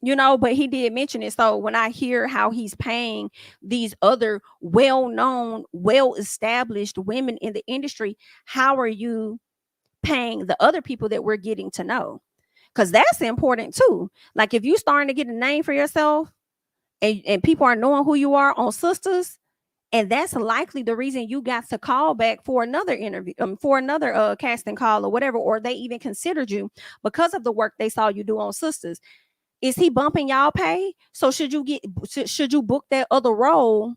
you know, but he did mention it. So when I hear how he's paying these other well-known, well-established women in the industry, how are you paying the other people that we're getting to know? Because that's important too. Like if you starting to get a name for yourself and people are knowing who you are on Sisters, and that's likely the reason you got to call back for another interview, for another casting call or whatever, or they even considered you because of the work they saw you do on Sisters. Is he bumping y'all pay? So should you book that other role?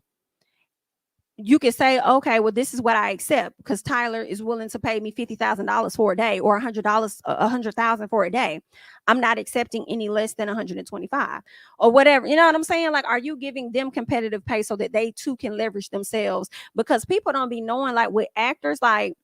You could say, okay, well, this is what I accept because Tyler is willing to pay me $50,000 for a day or $100,000 for a day. I'm not accepting any less than 125 or whatever. You know what I'm saying? Like, are you giving them competitive pay so that they too can leverage themselves? Because people don't be knowing, like with actors, like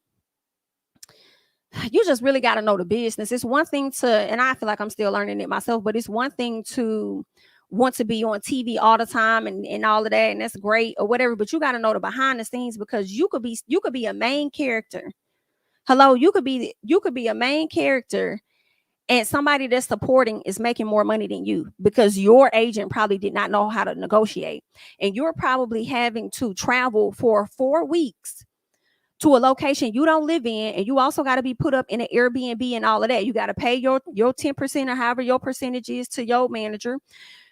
you just really got to know the business. It's one thing to, and I feel like I'm still learning it myself, but it's one thing to want to be on TV all the time and all of that, and that's great or whatever, but you got to know the behind the scenes because you could be a main character. Hello, you could be a main character and somebody that's supporting is making more money than you because your agent probably did not know how to negotiate, and you're probably having to travel for 4 weeks to a location you don't live in, and you also got to be put up in an Airbnb and all of that. You got to pay your 10% or however your percentage is to your manager.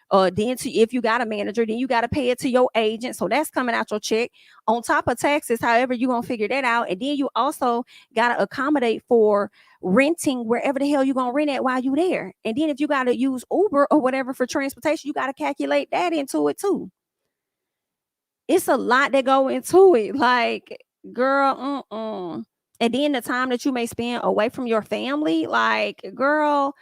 Then if you got a manager, then you got to pay it to your agent. So that's coming out your check on top of taxes. However, you're going to figure that out. And then you also got to accommodate for renting wherever the hell you're going to rent at while you're there. And then if you got to use Uber or whatever for transportation, you got to calculate that into it too. It's a lot that go into it. Like, girl, and then the time that you may spend away from your family, like, girl,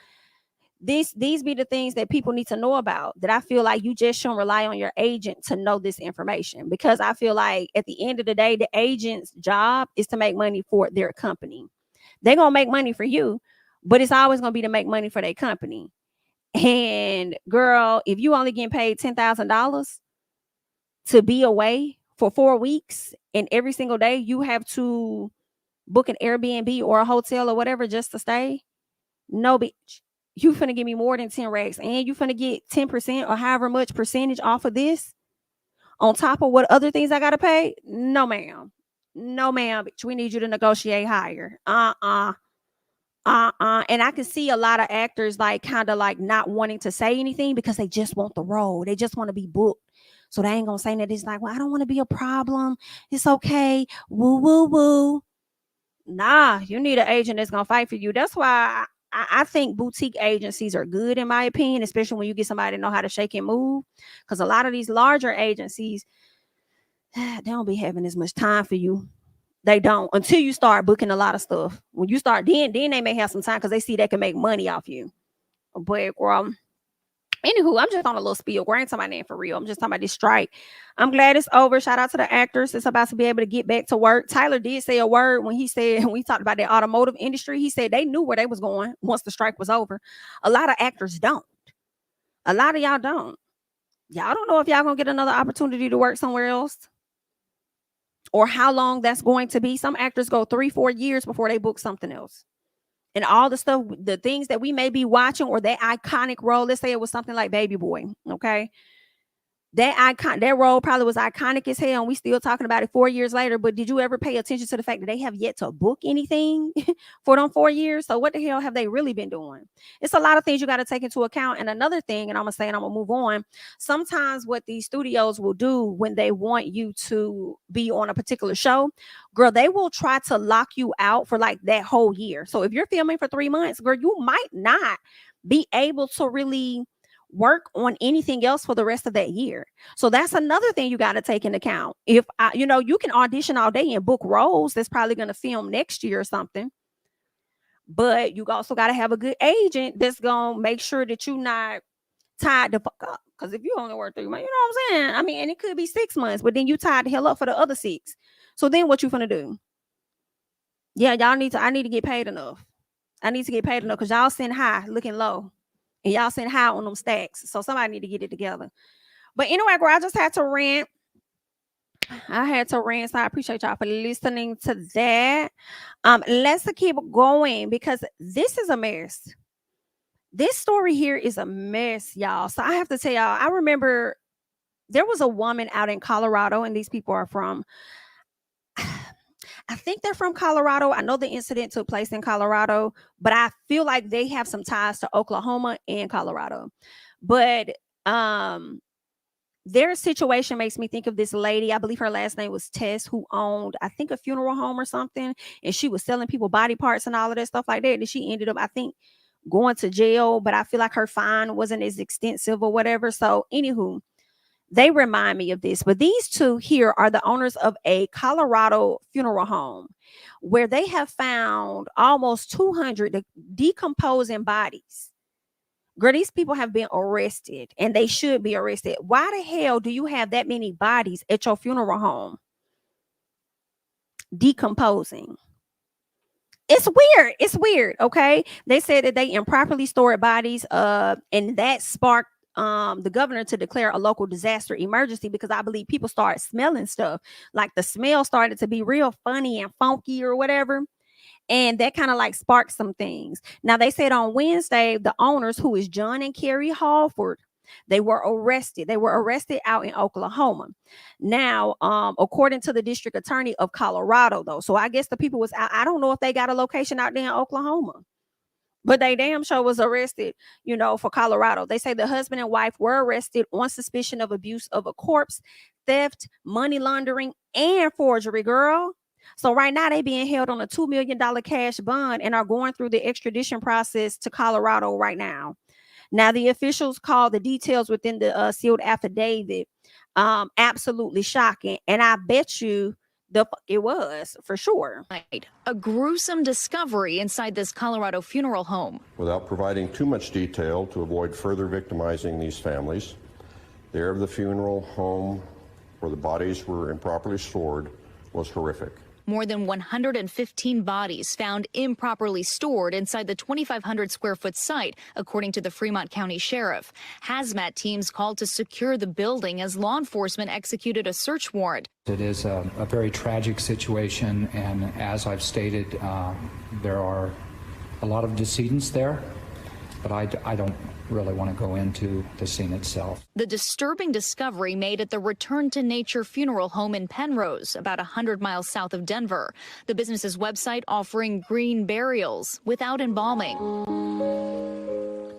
these be the things that people need to know about, that I feel like you just shouldn't rely on your agent to know this information, because I feel like at the end of the day, the agent's job is to make money for their company. They're going to make money for you, but it's always going to be to make money for their company. And girl, if you only getting paid $10,000 to be away for 4 weeks and every single day you have to book an Airbnb or a hotel or whatever just to stay, no, bitch. You finna give me more than 10 racks and you finna get 10% or however much percentage off of this on top of what other things I gotta pay? No, ma'am. No, ma'am, bitch. We need you to negotiate higher. And I can see a lot of actors like kind of like not wanting to say anything because they just want the role. They just want to be booked. So they ain't gonna say that. It's like, well, I don't want to be a problem. It's okay. Woo, woo, woo. Nah, you need an agent that's gonna fight for you. That's why I think boutique agencies are good, in my opinion, especially when you get somebody to know how to shake and move. Because a lot of these larger agencies, they don't be having as much time for you. They don't, until you start booking a lot of stuff. When you start, then they may have some time because they see they can make money off you. But anywho, I'm just on a little spiel. I ain't talking about that for real. I'm just talking about this strike. I'm glad it's over. Shout out to the actors. It's about to be able to get back to work. Tyler did say a word when we talked about the automotive industry. He said they knew where they was going once the strike was over. A lot of actors don't. A lot of y'all don't. Y'all don't know if y'all gonna get another opportunity to work somewhere else or how long that's going to be. Some actors go 3-4 years before they book something else. And all the stuff, the things that we may be watching, or that iconic role, let's say it was something like Baby Boy, okay? That role probably was iconic as hell, and we still talking about it 4 years later. But did you ever pay attention to the fact that they have yet to book anything for them 4 years? So what the hell have they really been doing? It's a lot of things you got to take into account. And another thing, and I'm gonna move on. Sometimes what these studios will do when they want you to be on a particular show, girl, they will try to lock you out for like that whole year. So if you're filming for 3 months, girl, you might not be able to really work on anything else for the rest of that year. So that's another thing you got to take into account. If you can audition all day and book roles that's probably going to film next year or something, but you also got to have a good agent that's going to make sure that you're not tied the fuck up. Because if you only work 3 months, you know what I'm saying? I mean, and it could be 6 months, but then you tied the hell up for the other 6. So then what you finna do? Yeah, I need to get paid enough. I need to get paid enough because y'all sitting high looking low. And y'all sitting high on them stacks. So somebody need to get it together. But anyway, girl, I just had to rant. So I appreciate y'all for listening to that. Let's keep going because this is a mess. This story here is a mess, y'all. So I have to tell y'all, I remember there was a woman out in Colorado, and these people are from, I think they're from Colorado. I know the incident took place in Colorado, but I feel like they have some ties to Oklahoma and Colorado. But their situation makes me think of this lady. I believe her last name was Tess, who owned, I think, a funeral home or something. And she was selling people body parts and all of that stuff like that. And she ended up, I think, going to jail. But I feel like her fine wasn't as extensive or whatever. So, anywho, they remind me of this. But these two here are the owners of a Colorado funeral home where they have found almost 200 decomposing bodies. Girl, these people have been arrested, and they should be arrested. Why the hell do you have that many bodies at your funeral home decomposing? It's weird. It's weird. Okay. They said that they improperly stored bodies, and that sparked the governor to declare a local disaster emergency, because I believe people started smelling stuff. Like the smell started to be real funny and funky or whatever. And that kind of like sparked some things. Now, they said on Wednesday, the owners, who is John and Carrie Halford, they were arrested. They were arrested out in Oklahoma. Now, according to the district attorney of Colorado, though, so I guess the people was out. I don't know if they got a location out there in Oklahoma, but they damn sure was arrested, for Colorado. They say the husband and wife were arrested on suspicion of abuse of a corpse, theft, money laundering, and forgery, girl. So right now they being held on a $2 million cash bond and are going through the extradition process to Colorado right now. Now, the officials call the details within the sealed affidavit absolutely shocking. And I bet you it was, for sure. A gruesome discovery inside this Colorado funeral home. Without providing too much detail to avoid further victimizing these families, the area of the funeral home where the bodies were improperly stored was horrific. More than 115 bodies found improperly stored inside the 2,500 square foot site, according to the Fremont County Sheriff. Hazmat teams called to secure the building as law enforcement executed a search warrant. It is a very tragic situation, and as I've stated, there are a lot of decedents there, but I don't really want to go into the scene itself. The disturbing discovery made at the Return to Nature funeral home in Penrose, about 100 miles south of Denver. The business's website offering green burials without embalming.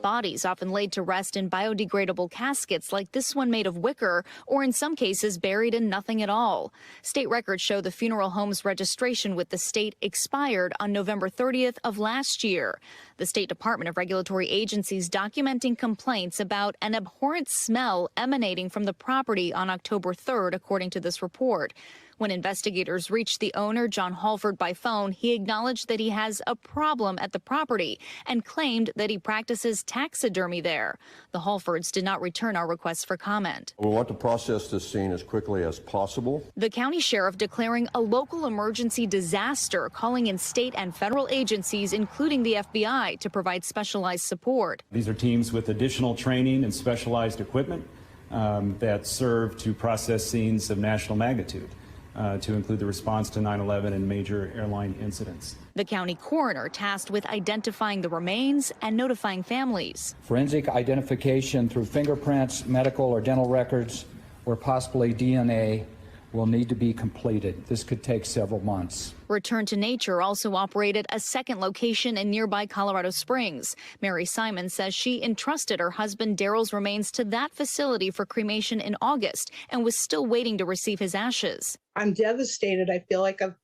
Bodies often laid to rest in biodegradable caskets like this one made of wicker, or in some cases buried in nothing at all. State records show the funeral home's registration with the state expired on November 30th of last year. The State Department of Regulatory Agencies documenting complaints about an abhorrent smell emanating from the property on October 3rd, according to this report. When investigators reached the owner, John Halford, by phone, he acknowledged that he has a problem at the property and claimed that he practices taxidermy there. The Halfords did not return our requests for comment. We want to process this scene as quickly as possible. The county sheriff declaring a local emergency disaster, calling in state and federal agencies, including the FBI, to provide specialized support. These are teams with additional training and specialized equipment that serve to process scenes of national magnitude. To include the response to 9/11 and major airline incidents. The county coroner tasked with identifying the remains and notifying families. Forensic identification through fingerprints, medical or dental records, or possibly DNA will need to be completed. This could take several months. Return to Nature also operated a second location in nearby Colorado Springs. Mary Simon says she entrusted her husband Daryl's remains to that facility for cremation in August and was still waiting to receive his ashes. I'm devastated. I feel like I've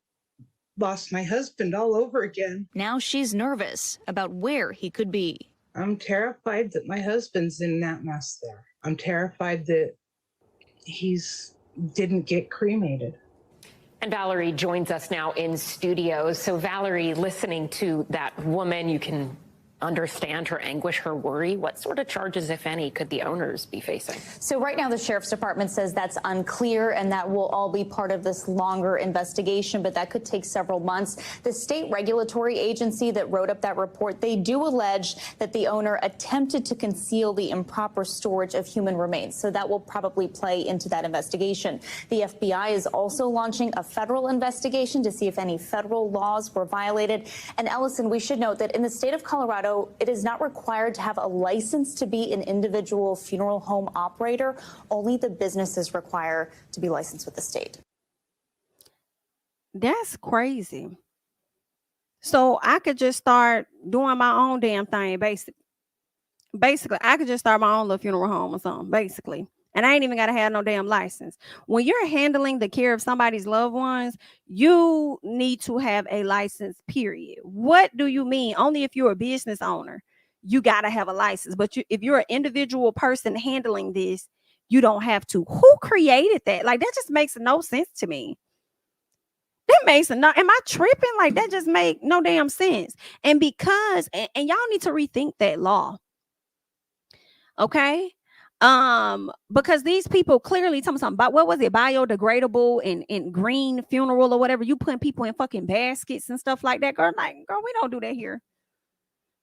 lost my husband all over again. Now she's nervous about where he could be. I'm terrified that my husband's in that mess there. I'm terrified that he's didn't get cremated. And Valerie joins us now in studio. So Valerie, listening to that woman, you can understand her anguish, her worry. What sort of charges, if any, could the owners be facing? So right now the sheriff's department says that's unclear, and that will all be part of this longer investigation, but that could take several months. The state regulatory agency that wrote up that report, they do allege that the owner attempted to conceal the improper storage of human remains. So that will probably play into that investigation. The FBI is also launching a federal investigation to see if any federal laws were violated. And Ellison, we should note that in the state of Colorado, though it is not required to have a license to be an individual funeral home operator. Only the businesses require to be licensed with the state. That's crazy. So I could just start doing my own damn thing, basically, I could just start my own little funeral home or something, basically. And I ain't even got to have no damn license. When you're handling the care of somebody's loved ones, you need to have a license, period. What do you mean? Only if you're a business owner, you got to have a license. But if you're an individual person handling this, you don't have to. Who created that? Like, that just makes no sense to me. That makes no, am I tripping? Like, that just make no damn sense. And because, and y'all need to rethink that law. Okay. Because these people clearly tell me something about, what was it, biodegradable and green funeral or whatever. You putting people in fucking baskets and stuff like that. Girl, we don't do that here.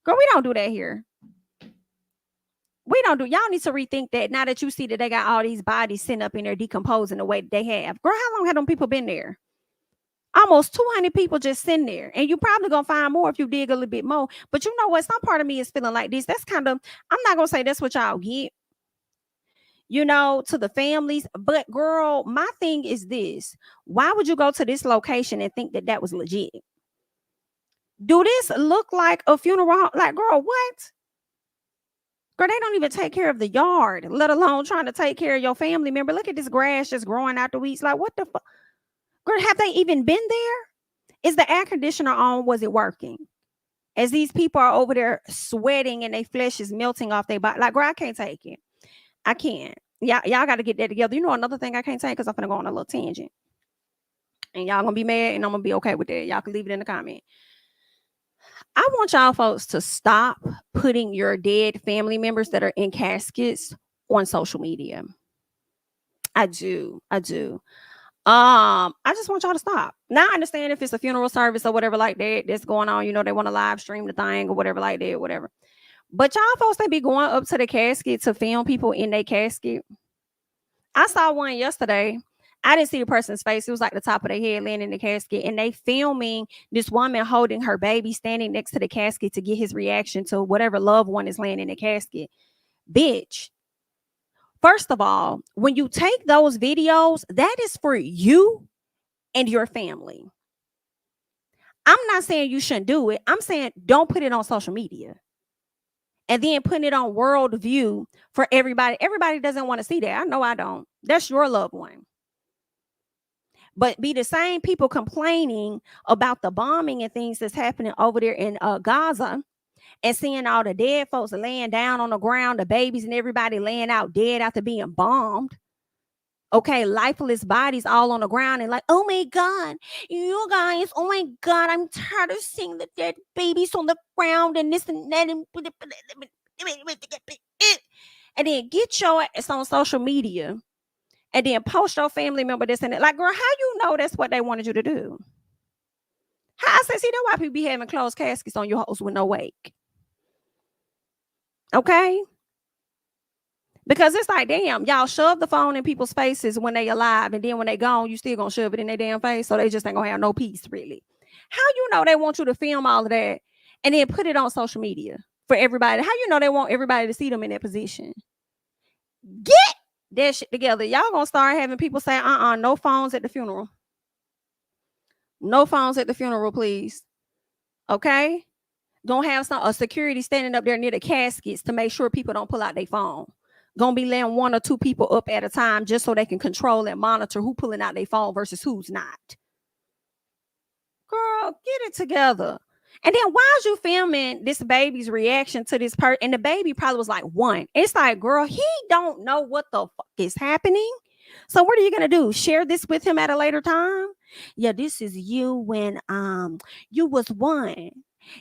Girl, we don't do that here. We don't do, y'all need to rethink that now that you see that they got all these bodies sitting up in there decomposing the way that they have. Girl, how long have them people been there? Almost 200 people just sitting there. And you're probably going to find more if you dig a little bit more. But you know what? Some part of me is feeling like this. That's kind of, I'm not going to say that's what y'all get, you know, to the families. But girl, my thing is this. Why would you go to this location and think that that was legit? Do this look like a funeral home? Like, girl, what? Girl, they don't even take care of the yard, let alone trying to take care of your family member. Look at this grass just growing out the weeds. Like, what the fuck? Girl, have they even been there? Is the air conditioner on? Was it working? As these people are over there sweating and their flesh is melting off their body. Like, girl, I can't take it. I can't. Y'all got to get that together. You know, another thing I can't take, because I'm going to go on a little tangent. And y'all going to be mad, and I'm going to be okay with that. Y'all can leave it in the comment. I want y'all folks to stop putting your dead family members that are in caskets on social media. I do. I just want y'all to stop. Now I understand if it's a funeral service or whatever like that that's going on, you know, they want to live stream the thing or whatever like that, whatever. But y'all folks, they be going up to the casket to film people in their casket. I saw one yesterday. I didn't see a person's face. It was like the top of their head laying in the casket, and they filming this woman holding her baby standing next to the casket to get his reaction to whatever loved one is laying in the casket. Bitch. First of all, when you take those videos, that is for you and your family. I'm not saying you shouldn't do it. I'm saying don't put it on social media. And then putting it on world view for everybody. Everybody doesn't want to see that. I know I don't. That's your loved one. But be the same people complaining about the bombing and things that's happening over there in Gaza, and seeing all the dead folks laying down on the ground, the babies and everybody laying out dead after being bombed. Okay, lifeless bodies all on the ground, and like, oh my God, you guys, oh my God, I'm tired of seeing the dead babies on the ground and this and that. And then get your ass on social media and then post your family member this and that. Like, girl, how you know that's what they wanted you to do? How I say, see, that's why people be having closed caskets on your house with no wake. Okay? Because it's like, damn, y'all shove the phone in people's faces when they alive, and then when they gone, you still gonna shove it in their damn face, so they just ain't gonna have no peace, really. How you know they want you to film all of that and then put it on social media for everybody? How you know they want everybody to see them in that position? Get that shit together. Y'all gonna start having people say, no phones at the funeral. No phones at the funeral, please. Okay? Gonna have a security standing up there near the caskets to make sure people don't pull out their phone. Gonna be letting 1 or 2 people up at a time just so they can control and monitor who pulling out their phone versus who's not. Girl, get it together. And then why is you filming this baby's reaction to this person? And the baby probably was like 1. It's like, girl, he don't know what the fuck is happening. So what are you gonna do? Share this with him at a later time? Yeah, this is you when you was 1.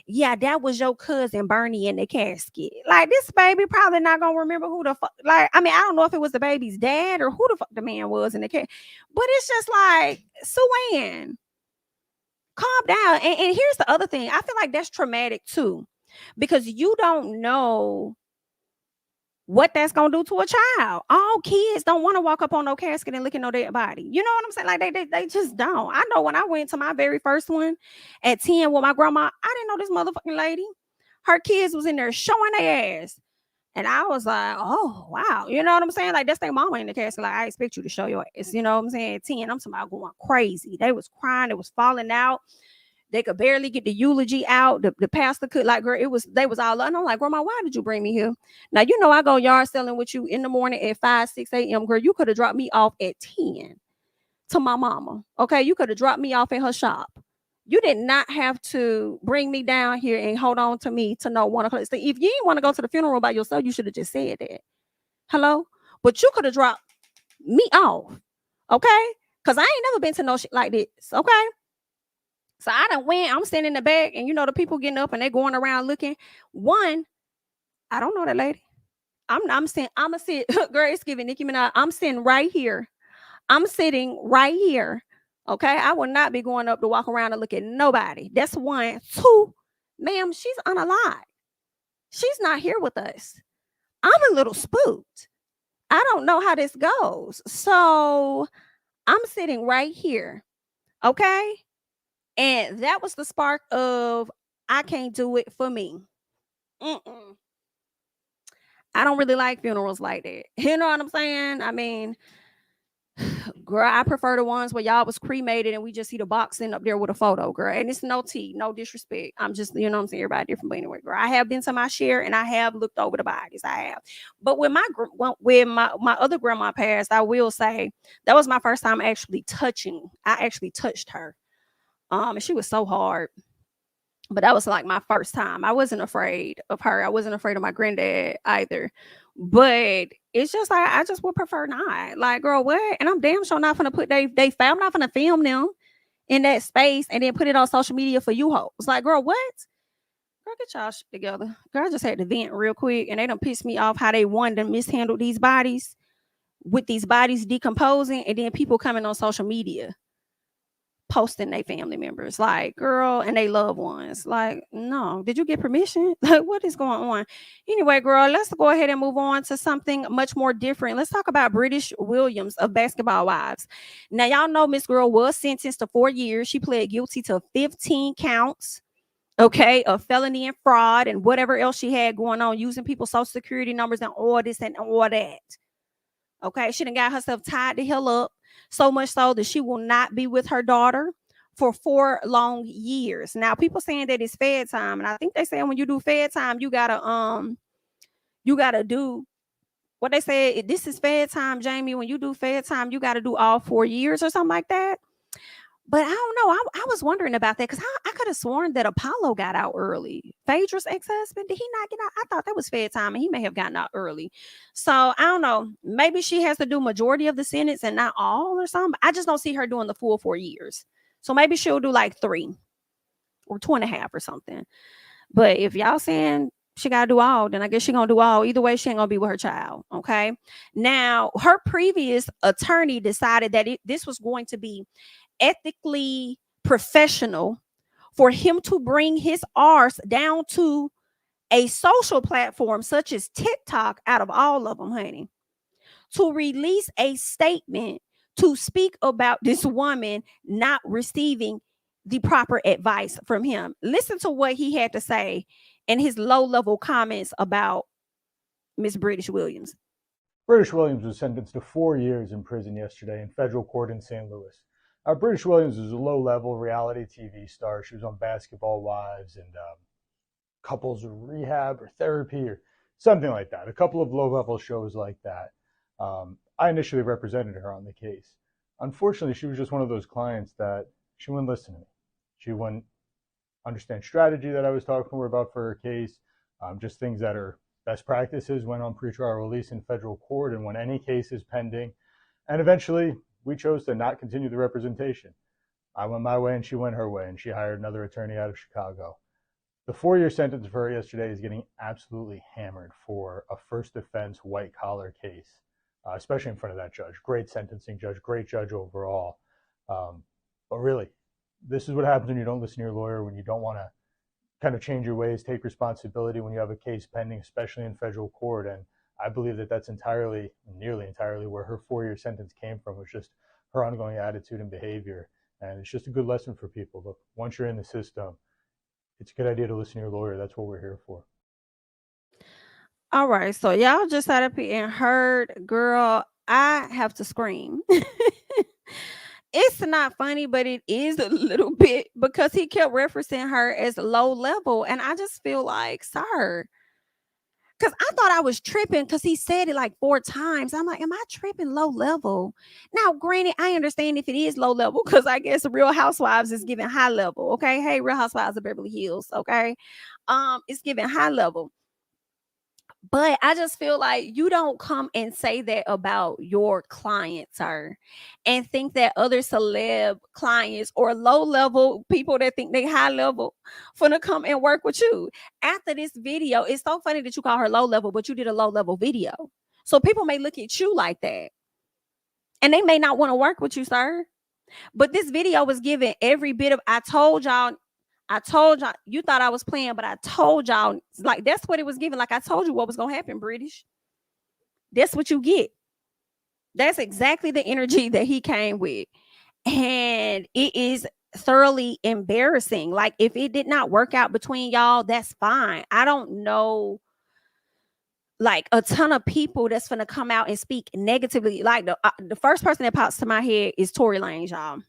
Yeah, that was your cousin Bernie in the casket. Like, this baby probably not gonna remember who the fuck. Like, I mean, I don't know if it was the baby's dad or who the fuck the man was in the casket. But it's just like, Suanne, calm down. And here's the other thing. I feel like that's traumatic too, because you don't know what that's gonna do to a child. All kids don't want to walk up on no casket and look at no dead body. You know what I'm saying? Like, they just don't. I know when I went to my very first one at 10 with my grandma, I didn't know this motherfucking lady. Her kids was in there showing their ass. And I was like, oh, wow. You know what I'm saying? Like, that's their mama in the casket. Like, I expect you to show your ass. You know what I'm saying? At 10, I'm talking about going crazy. They was crying. They was falling out. They could barely get the eulogy out. The pastor could, like, girl, they was all, and I'm like, Grandma, why did you bring me here? Now, you know, I go yard selling with you in the morning at 5, 6 a.m. Girl, you could have dropped me off at 10 to my mama. Okay. You could have dropped me off at her shop. You did not have to bring me down here and hold on to me to know 1 o'clock. So if you didn't want to go to the funeral by yourself, you should have just said that. Hello? But you could have dropped me off. Okay? Because I ain't never been to no shit like this. Okay? So I done went. I'm standing in the back, and you know the people getting up and they going around looking. One, I don't know that lady. I'm saying I'm gonna sit. Girl, it's giving Nicki Minaj. I'm sitting right here. I'm sitting right here. Okay, I will not be going up to walk around and look at nobody. That's 1. 2, ma'am, she's unalive. She's not here with us. I'm a little spooked. I don't know how this goes. So I'm sitting right here. Okay. And that was the spark of I can't do it for me. Mm-mm. I don't really like funerals like that. You know what I'm saying? I mean, girl, I prefer the ones where y'all was cremated and we just see the box sitting up there with a photo, girl. And it's no tea, no disrespect. I'm just, you know what I'm saying? Everybody different, but anyway, girl, I have been to my share and I have looked over the bodies. I have. But when my other grandma passed, I will say that was my first time actually touching. I actually touched her. And she was so hard. But that was like my first time. I wasn't afraid of her. I wasn't afraid of my granddad either. But it's just like I just would prefer not. Like, girl, what? And I'm damn sure not gonna put I'm not gonna film them in that space and then put it on social media for you hoes. Like, girl, what? Girl, get y'all shit together. Girl, I just had to vent real quick, and they done pissed me off how they wanted to mishandle these bodies with these bodies decomposing, and then people coming on social media posting their family members, like, girl, and they loved ones. Like, no, did you get permission? Like, what is going on? Anyway, girl, let's go ahead and move on to something much more different. Let's talk about British Williams of Basketball Wives. Now, y'all know Miss Girl was sentenced to 4 years. She pled guilty to 15 counts, okay, of felony and fraud and whatever else she had going on, using people's social security numbers and all this and all that. Okay, she done got herself tied the hell up, so much so that she will not be with her daughter for 4 long years. Now, people saying that it's fed time, and I think they say when you do fed time, you gotta do what they say. This is fed time, Jamie. When you do fed time, you gotta do all 4 years or something like that. But I don't know. I was wondering about that because I could have sworn that Apollo got out early. Phaedra's ex-husband, did he not get out? I thought that was fed time and he may have gotten out early. So I don't know. Maybe she has to do majority of the sentence and not all or something. But I just don't see her doing the full 4 years. So maybe she'll do like 3 or 2.5 or something. But if y'all saying she got to do all, then I guess she going to do all. Either way, she ain't going to be with her child. Okay. Now, her previous attorney decided that this was going to be ethically professional for him to bring his arse down to a social platform such as TikTok, out of all of them, honey, to release a statement to speak about this woman not receiving the proper advice from him. Listen to what he had to say in his low-level comments about Miss British Williams. British Williams was sentenced to 4 years in prison yesterday in federal court in St. Louis. British Williams is a low-level reality TV star. She was on Basketball Wives and Couples Rehab or Therapy or something like that. A couple of low-level shows like that. I initially represented her on the case. Unfortunately, she was just one of those clients that she wouldn't listen to me. She wouldn't understand strategy that I was talking to her about for her case, just things that are best practices when on pretrial release in federal court and when any case is pending. And eventually, we chose to not continue the representation. I went my way and she went her way, and she hired another attorney out of Chicago. The 4-year sentence for her yesterday is getting absolutely hammered for a first offense white collar case, especially in front of that judge. Great sentencing judge, great judge overall. But really, this is what happens when you don't listen to your lawyer, when you don't want to kind of change your ways, take responsibility when you have a case pending, especially in federal court. And I believe that that's nearly entirely where her 4-year sentence came from, was just her ongoing attitude and behavior. And it's just a good lesson for people. Look, once you're in the system, it's a good idea to listen to your lawyer. That's what we're here for. All right, so y'all just sat up here and heard, girl, I have to scream. It's not funny, but it is a little bit because he kept referencing her as low level. And I just feel like, sir, because I thought I was tripping because he said it like 4 times. I'm like, am I tripping low level? Now, granted, I understand if it is low level because I guess Real Housewives is giving high level. Okay. Hey, Real Housewives of Beverly Hills. Okay. It's giving high level. But I just feel like you don't come and say that about your clients, sir, and think that other celeb clients or low level people that think they high level finna come and work with you. After this video, it's so funny that you call her low level, but you did a low level video. So people may look at you like that. And they may not want to work with you, sir. But this video was given every bit of, I told y'all, you thought I was playing, but I told y'all, like, that's what it was given. Like, I told you what was going to happen, British. That's what you get. That's exactly the energy that he came with. And it is thoroughly embarrassing. Like, if it did not work out between y'all, that's fine. I don't know, like, a ton of people that's going to come out and speak negatively. Like, the first person that pops to my head is Tory Lanez, y'all.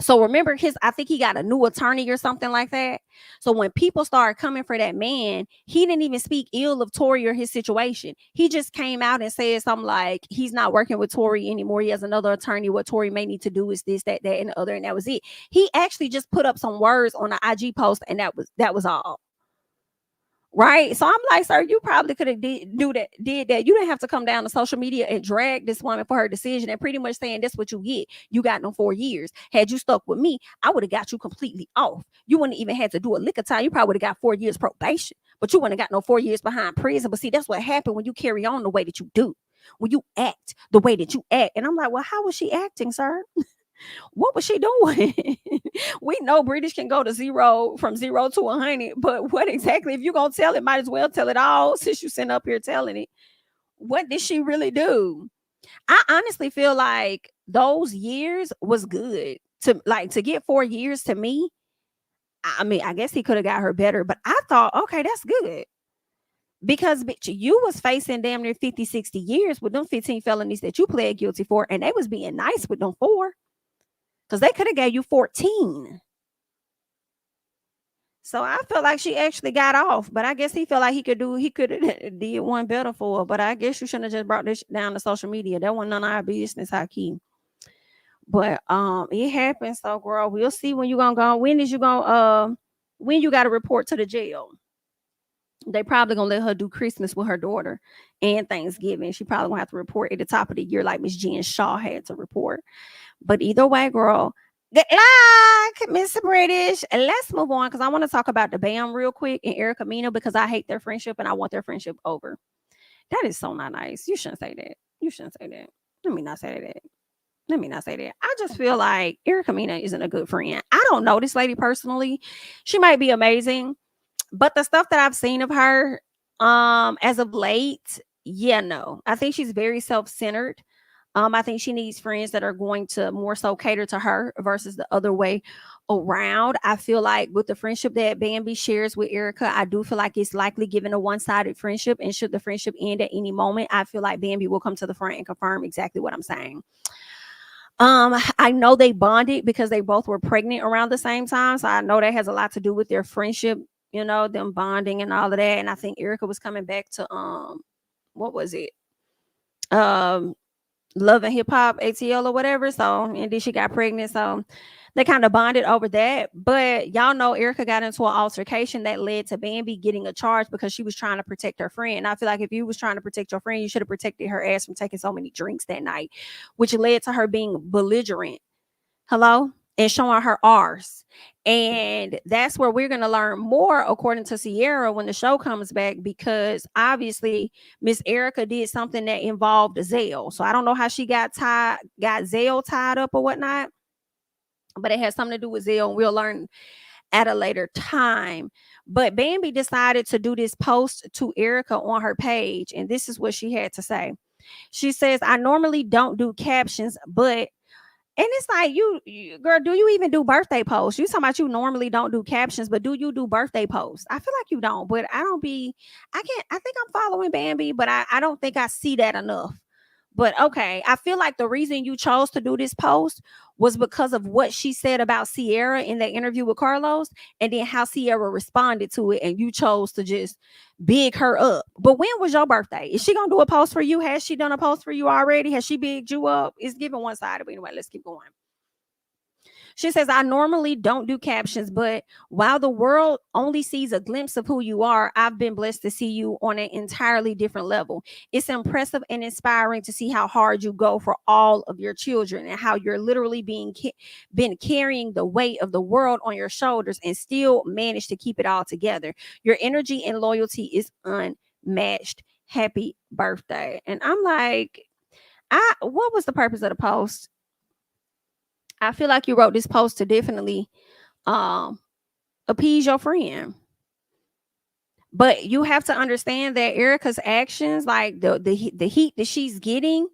So remember I think he got a new attorney or something like that. So when people started coming for that man, he didn't even speak ill of Tory or his situation. He just came out and said something like he's not working with Tory anymore. He has another attorney. What Tory may need to do is this, that, and the other. And that was it. He actually just put up some words on an IG post, and that was all. Right. So I'm like, sir, you probably could have did that. You didn't have to come down to social media and drag this woman for her decision and pretty much saying that's what you get. You got no 4 years. Had you stuck with me, I would have got you completely off. You wouldn't even had to do a lick of time. You probably would have got 4 years probation, but you wouldn't have got no 4 years behind prison. But see, that's what happened when you carry on the way that you do, when you act the way that you act. And I'm like, well, how was she acting, sir? What was she doing? We know British can go to from 0 to 100, but what exactly? If you're gonna tell it, might as well tell it all since you sitting up here telling it. What did she really do? I honestly feel like those years was good to get 4 years. To me, I mean, I guess he could have got her better, but I thought, okay, that's good. Because, bitch, you was facing damn near 50, 60 years with them 15 felonies that you pled guilty for, and they was being nice with them 4. Because they could have gave you 14. So I felt like she actually got off. But I guess he felt like he could have did one better for her. But I guess you shouldn't have just brought this down to social media. That wasn't none of our business, Hakeem. But it happened. So, girl, we'll see when you gonna go. When you got to report to the jail? They probably gonna let her do Christmas with her daughter and Thanksgiving. She probably gonna have to report at the top of the year like Miss Jen Shaw had to report. But either way, girl, good luck, Mr. British. And let's move on because I want to talk about the BAM real quick and Erica Mena because I hate their friendship and I want their friendship over. That is so not nice. You shouldn't say that. You shouldn't say that. Let me not say that. I just feel like Erica Mena isn't a good friend. I don't know this lady personally. She might be amazing, but the stuff that I've seen of her as of late, no. I think she's very self-centered. I think she needs friends that are going to more so cater to her versus the other way around. I feel like with the friendship that Bambi shares with Erica, I do feel like it's likely given a one-sided friendship. And should the friendship end at any moment, I feel like Bambi will come to the front and confirm exactly what I'm saying. I know they bonded because they both were pregnant around the same time. So I know that has a lot to do with their friendship, them bonding and all of that. And I think Erica was coming back to, what was it? Love and Hip Hop ATL or whatever. So, and then she got pregnant. So they kind of bonded over that. But y'all know Erica got into an altercation that led to Bambi getting a charge because she was trying to protect her friend. And I feel like if you was trying to protect your friend, you should have protected her ass from taking so many drinks that night, which led to her being belligerent. Hello? And showing her arse. And that's where we're going to learn more, according to Sierra, when the show comes back, because obviously Miss Erica did something that involved Zale. So I don't know how she got Zale tied up or whatnot, but it has something to do with Zale, and we'll learn at a later time. But Bambi decided to do this post to Erica on her page, and this is what she had to say. She says, I normally don't do captions, but And it's like, girl, do you even do birthday posts? You talking about you normally don't do captions, but do you do birthday posts? I feel like you don't, but I think I'm following Bambi, but I don't think I see that enough. But okay, I feel like the reason you chose to do this post was because of what she said about Sierra in that interview with Carlos, and then how Sierra responded to it, and you chose to just big her up. But when was your birthday? Is she gonna do a post for you? Has she done a post for you already? Has she bigged you up? It's giving one sided. But anyway, let's keep going. She says, I normally don't do captions, but while the world only sees a glimpse of who you are, I've been blessed to see you on an entirely different level. It's impressive and inspiring to see how hard you go for all of your children, and how you're literally been carrying the weight of the world on your shoulders and still manage to keep it all together. Your energy and loyalty is unmatched. Happy birthday. And I'm like, what was the purpose of the post? I feel like you wrote this post to definitely appease your friend. But you have to understand that Erica's actions, like the heat that she's getting,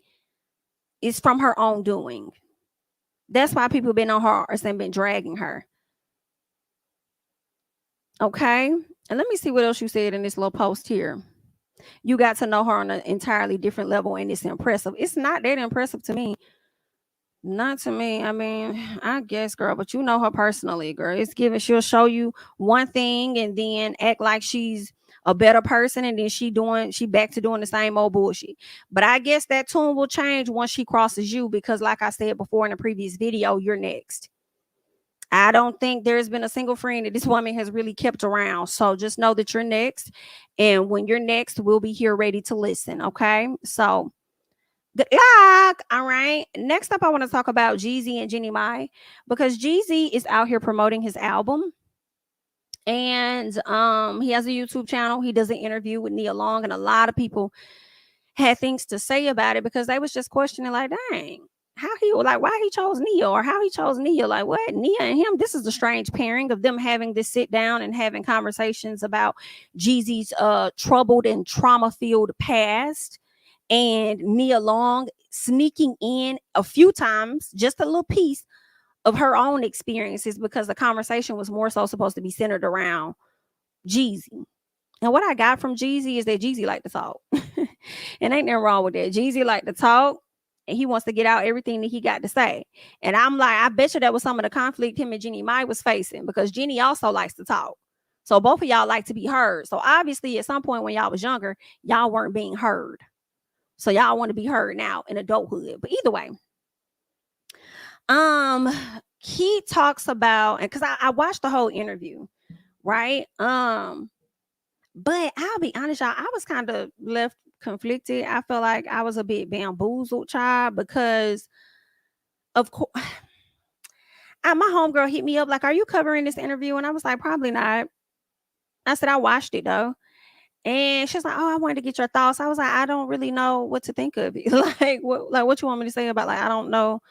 is from her own doing. That's why people have been on her arse and been dragging her. Okay. And let me see what else you said in this little post here. You got to know her on an entirely different level, and it's impressive. It's not that impressive to me. Not to me. I mean, I guess, girl, but you know her personally, girl. It's given, she'll show you one thing and then act like she's a better person, and then she back to doing the same old bullshit. But I guess that tune will change once she crosses you, because like I said before in the previous video, you're next. I don't think there's been a single friend that this woman has really kept around. So just know that you're next. And when you're next, we'll be here ready to listen. Okay. So good luck. All right. Next up, I want to talk about Jeezy and Jami, because Jeezy is out here promoting his album. And he has a YouTube channel. He does an interview with Nia Long, and a lot of people had things to say about it, because they was just questioning, like, dang, why he chose Nia, or how he chose Nia. Like, what? Nia and him, this is the strange pairing of them having this sit down and having conversations about Jeezy's troubled and trauma-filled past, and Nia Long sneaking in a few times, just a little piece of her own experiences, because the conversation was more so supposed to be centered around Jeezy. And what I got from Jeezy is that Jeezy like to talk. And ain't nothing wrong with that. Jeezy like to talk, and he wants to get out everything that he got to say. And I'm like, I bet you that was some of the conflict him and Jenny Mai was facing, because Jenny also likes to talk. So both of y'all like to be heard. So obviously at some point when y'all was younger, y'all weren't being heard. So y'all want to be heard now in adulthood. But either way, he talks about, and because I watched the whole interview, right? But I'll be honest, y'all, I was kind of left conflicted. I felt like I was a bit bamboozled, child, because of course, my homegirl hit me up like, "Are you covering this interview?" And I was like, "Probably not." I said, "I watched it though." And she's like, "Oh, I wanted to get your thoughts." I was like, "I don't really know what to think of it." What you want me to say about, like, I don't know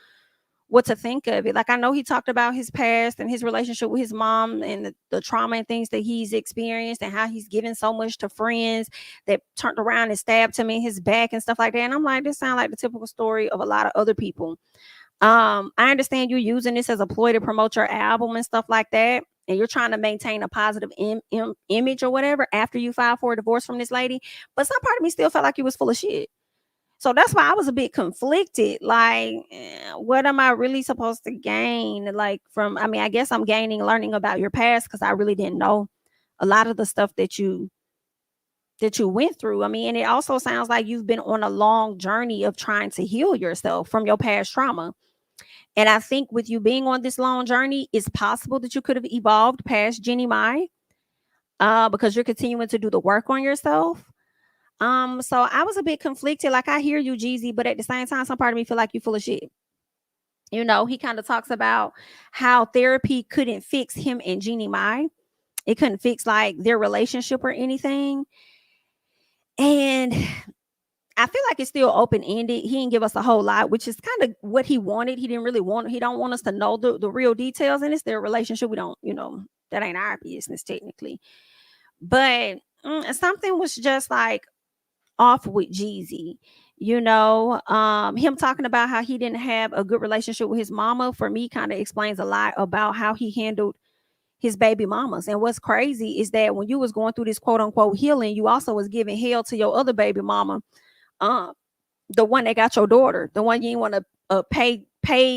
what to think of it. Like, I know he talked about his past and his relationship with his mom and the trauma and things that he's experienced, and how he's given so much to friends that turned around and stabbed him in his back and stuff like that. And I'm like, this sounds like the typical story of a lot of other people. I understand you using this as a ploy to promote your album and stuff like that, and you're trying to maintain a positive image or whatever after you filed for a divorce from this lady. But some part of me still felt like you was full of shit. So that's why I was a bit conflicted. Like, what am I really supposed to gain? Like, from, I mean, I guess I'm gaining learning about your past, because I really didn't know a lot of the stuff that you went through. I mean, and it also sounds like you've been on a long journey of trying to heal yourself from your past trauma. And I think with you being on this long journey, it's possible that you could have evolved past Jenny Mai, because you're continuing to do the work on yourself. So I was a bit conflicted. Like, I hear you, Jeezy, but at the same time, some part of me feel like you full of shit. You know, he kind of talks about how therapy couldn't fix him and Jenny Mai. It couldn't fix like their relationship or anything. And I feel like it's still open-ended. He didn't give us a whole lot, which is kind of what he wanted. He didn't really want, he don't want us to know the real details, and it's their relationship. We don't, that ain't our business technically. But something was just like off with Jeezy. him talking about how he didn't have a good relationship with his mama, for me, kind of explains a lot about how he handled his baby mamas. And what's crazy is that when you was going through this quote unquote healing, you also was giving hell to your other baby mama, the one that got your daughter, the one you didn't want to pay.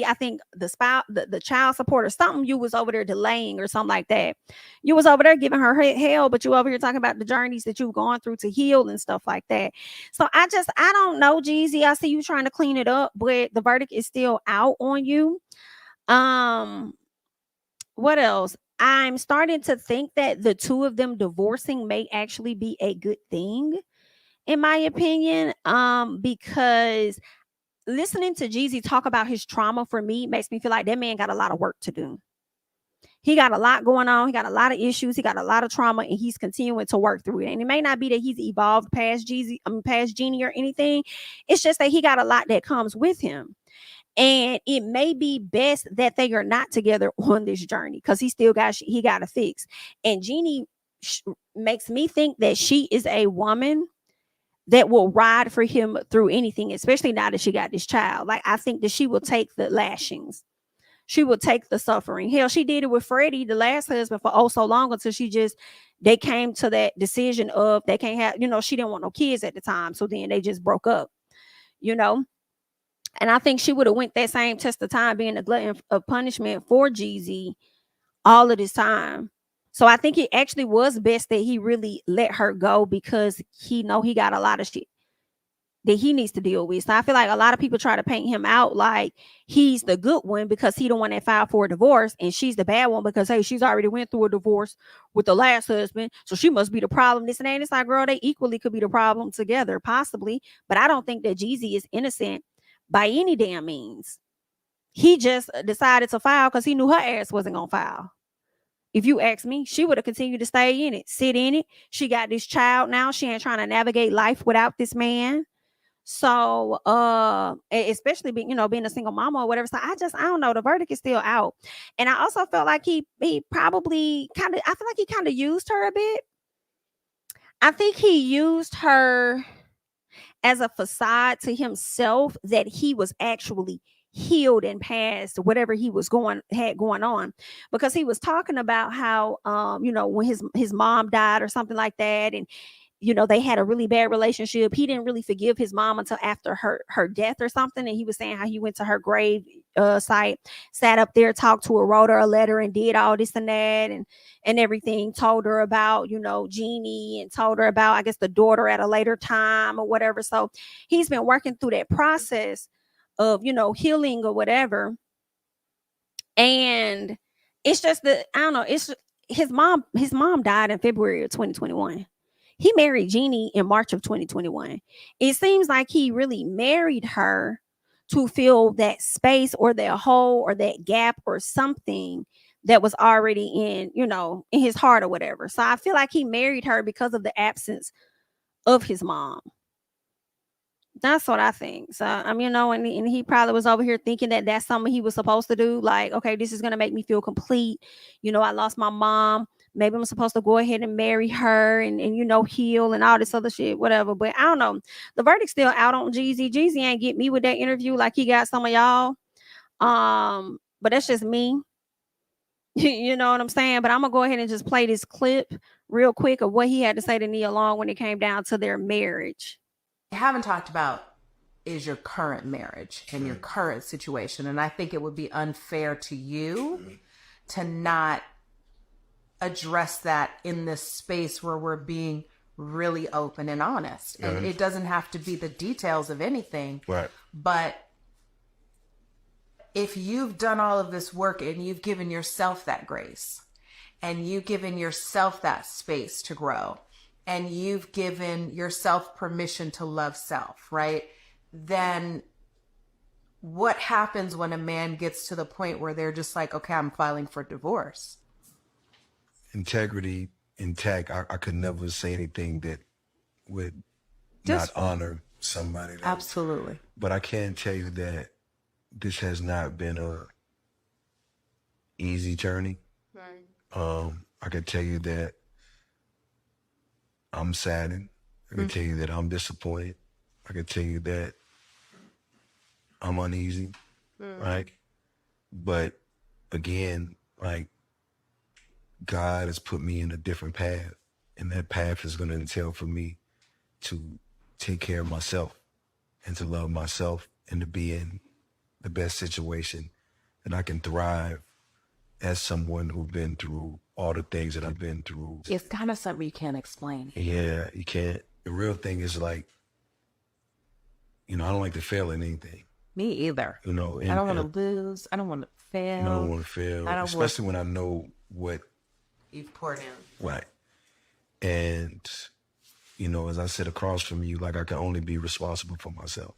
I think the spouse, the child support or something. You was over there delaying or something like that. You was over there giving her hell, but you over here talking about the journeys that you've gone through to heal and stuff like that. So I don't know, Jeezy. I see you trying to clean it up, but the verdict is still out on you. What else? I'm starting to think that the two of them divorcing may actually be a good thing, in my opinion, because listening to Jeezy talk about his trauma, for me, makes me feel like that man got a lot of work to do. He got a lot going on. He got a lot of issues. He got a lot of trauma, and he's continuing to work through it. And it may not be that he's evolved past past Jeannie or anything. It's just that he got a lot that comes with him. And it may be best that they are not together on this journey, because he got to fix. And Jeannie makes me think that she is a woman that will ride for him through anything, especially now that she got this child. Like, I think that she will take the lashings. She will take the suffering. Hell, she did it with Freddie, the last husband, for so long, until they came to that decision of they can't have, she didn't want no kids at the time. So then they just broke up, And I think she would have went that same test of time, being a glutton of punishment for Jeezy all of this time. So I think it actually was best that he really let her go, because he got a lot of shit that he needs to deal with. So I feel like a lot of people try to paint him out like he's the good one because he the one that filed for a divorce, and she's the bad one because, hey, she's already went through a divorce with the last husband, so she must be the problem. This and that. And it's like, girl, they equally could be the problem together, possibly. But I don't think that Jeezy is innocent by any damn means. He just decided to file because he knew her ass wasn't gonna file. If you ask me, she would have continued to stay in it, sit in it. She got this child now. She ain't trying to navigate life without this man. So, especially being a single mama or whatever. So I don't know. The verdict is still out. And I also felt like he probably I feel like he kind of used her a bit. I think he used her as a facade to himself that he was actually healed and past whatever he had going on, because he was talking about how when his mom died or something like that, and they had a really bad relationship. He didn't really forgive his mom until after her death or something. And he was saying how he went to her grave site, sat up there, talked to her, wrote her a letter, and did all this and that and everything. Told her about Jeannie, and told her about, I guess, the daughter at a later time or whatever. So he's been working through that process of healing or whatever. And it's just that, I don't know, it's his mom died in February of 2021. He married Jeannie in March of 2021. It seems like he really married her to fill that space or that hole or that gap or something that was already in his heart or whatever. So I feel like he married her because of the absence of his mom. That's what I think. So, and he probably was over here thinking that that's something he was supposed to do. Like, okay, this is going to make me feel complete. I lost my mom. Maybe I'm supposed to go ahead and marry her and heal and all this other shit, whatever. But I don't know. The verdict's still out on Jeezy. Jeezy ain't get me with that interview like he got some of y'all. But that's just me. You know what I'm saying? But I'm going to go ahead and just play this clip real quick of what he had to say to Nia Long when it came down to their marriage. Haven't talked about is your current marriage and your current situation. And I think it would be unfair to you to not address that in this space where we're being really open and honest. And it doesn't have to be the details of anything. Right. But if you've done all of this work and you've given yourself that grace and you've given yourself that space to grow, and you've given yourself permission to love self, right? Then what happens when a man gets to the point where they're just like, okay, I'm filing for divorce? Integrity intact. I could never say anything that would not honor somebody. Absolutely. But I can tell you that this has not been a easy journey. Right. I can tell you that I'm saddened. I can tell you that I'm disappointed. I can tell you that I'm uneasy, right? But again, like, God has put me in a different path, and that path is going to entail for me to take care of myself and to love myself and to be in the best situation that I can thrive as someone who's been through all the things that I've been through. It's kind of something you can't explain. Yeah, you can't. The real thing is, like, I don't like to fail in anything. Me either. And I don't want to lose. I don't want to fail. I don't want to fail, especially when I know what you've poured in. Right. And, as I sit across from you, like, I can only be responsible for myself.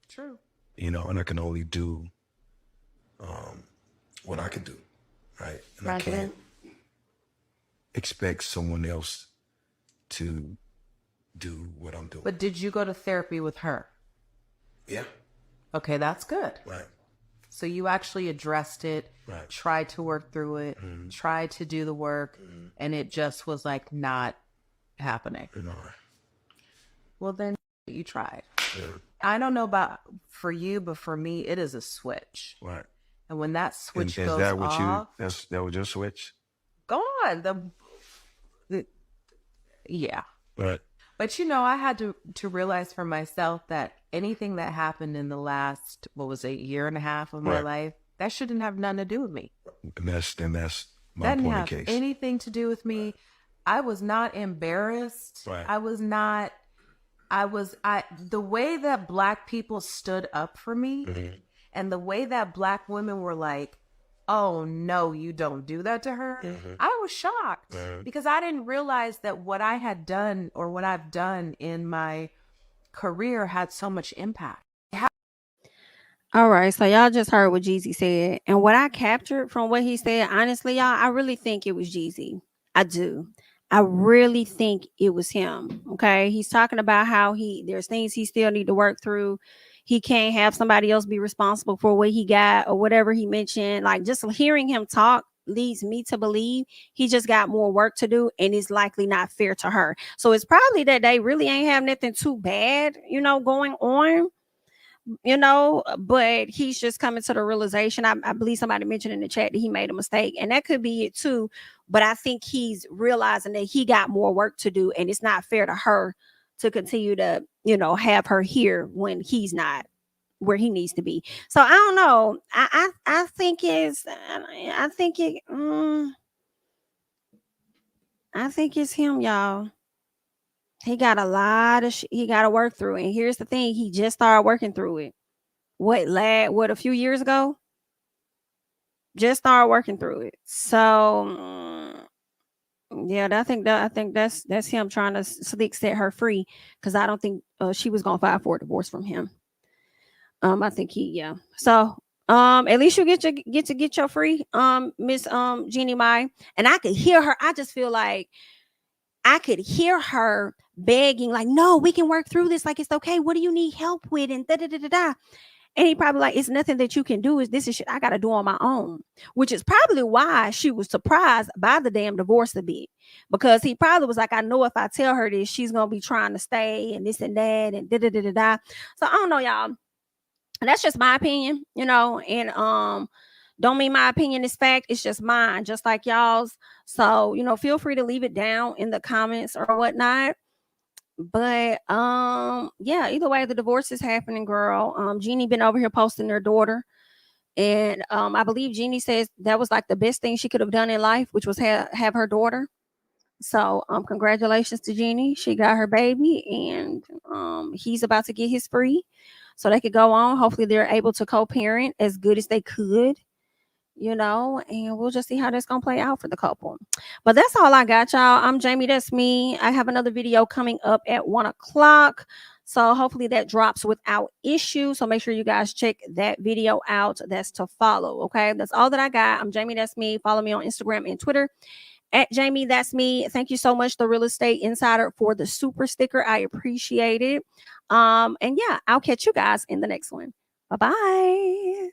True. And I can only do what I can do, right? And I can't expect someone else to do what I'm doing. But did you go to therapy with her? Yeah. Okay, that's good. Right. So you actually addressed it, right. Tried to work through it, tried to do the work, and it just was like not happening. Well, then you tried. Yeah. I don't know about for you, but for me, it is a switch. Right. And when that switch is goes that what off, that was your switch? go on. Yeah. Right. But I had to realize for myself that anything that happened in the last, year and a half of my life, that shouldn't have nothing to do with me. And that's my That point didn't of have case. anything to do with me. I was not embarrassed. Right. The way that Black people stood up for me and the way that Black women were like, oh no, you don't do that to her. I was shocked because I didn't realize that what I had done or what I've done in my career had so much impact. All right, so y'all just heard what Jeezy said, and what I captured from what he said, honestly, y'all, I really think it was Jeezy. I do. I really think it was him. Okay, he's talking about how there's things he still need to work through. He can't have somebody else be responsible for what he got or whatever he mentioned. Like, just hearing him talk leads me to believe he just got more work to do, and it's likely not fair to her. So it's probably that they really ain't have nothing too bad, going on. But he's just coming to the realization. I believe somebody mentioned in the chat that he made a mistake, and that could be it too. But I think he's realizing that he got more work to do, and it's not fair to her to continue to, have her here when he's not where he needs to be. So I don't know. I think it's him, y'all. He got a lot of he got to work through. And here's the thing. He just started working through it. A few years ago? Just started working through it. So, yeah, I think that's him trying to set her free, because I don't think she was going to file for a divorce from him. I think So, at least you get your free, Miss Jeannie Mai. And I could hear her. I just feel like I could hear her begging, like, no, we can work through this. Like, it's okay. What do you need help with? And da-da-da-da-da. And he probably like, it's nothing that you can do. This is shit I got to do on my own, which is probably why she was surprised by the damn divorce a bit, because he probably was like, I know if I tell her this, she's going to be trying to stay and this and that and da-da-da-da-da. So I don't know, y'all. That's just my opinion, and don't mean my opinion is fact. It's just mine, just like y'all's. So, feel free to leave it down in the comments or whatnot. But yeah, either way, the divorce is happening, girl. Jeannie been over here posting their daughter. And I believe Jeannie says that was like the best thing she could have done in life, which was have her daughter. So congratulations to Jeannie. She got her baby, and he's about to get his free, so they could go on. Hopefully they're able to co-parent as good as they could, and we'll just see how that's gonna play out for the couple. But that's all I got, y'all. I'm Jami, that's me. I have another video coming up at 1:00, so hopefully that drops without issue. So make sure you guys check that video out. That's to follow. Okay, that's all that I got. I'm Jami, that's me. Follow me on Instagram and Twitter at Jami, that's me. Thank you so much, The Real Estate Insider, for the super sticker. I appreciate it. And yeah, I'll catch you guys in the next one. Bye-bye.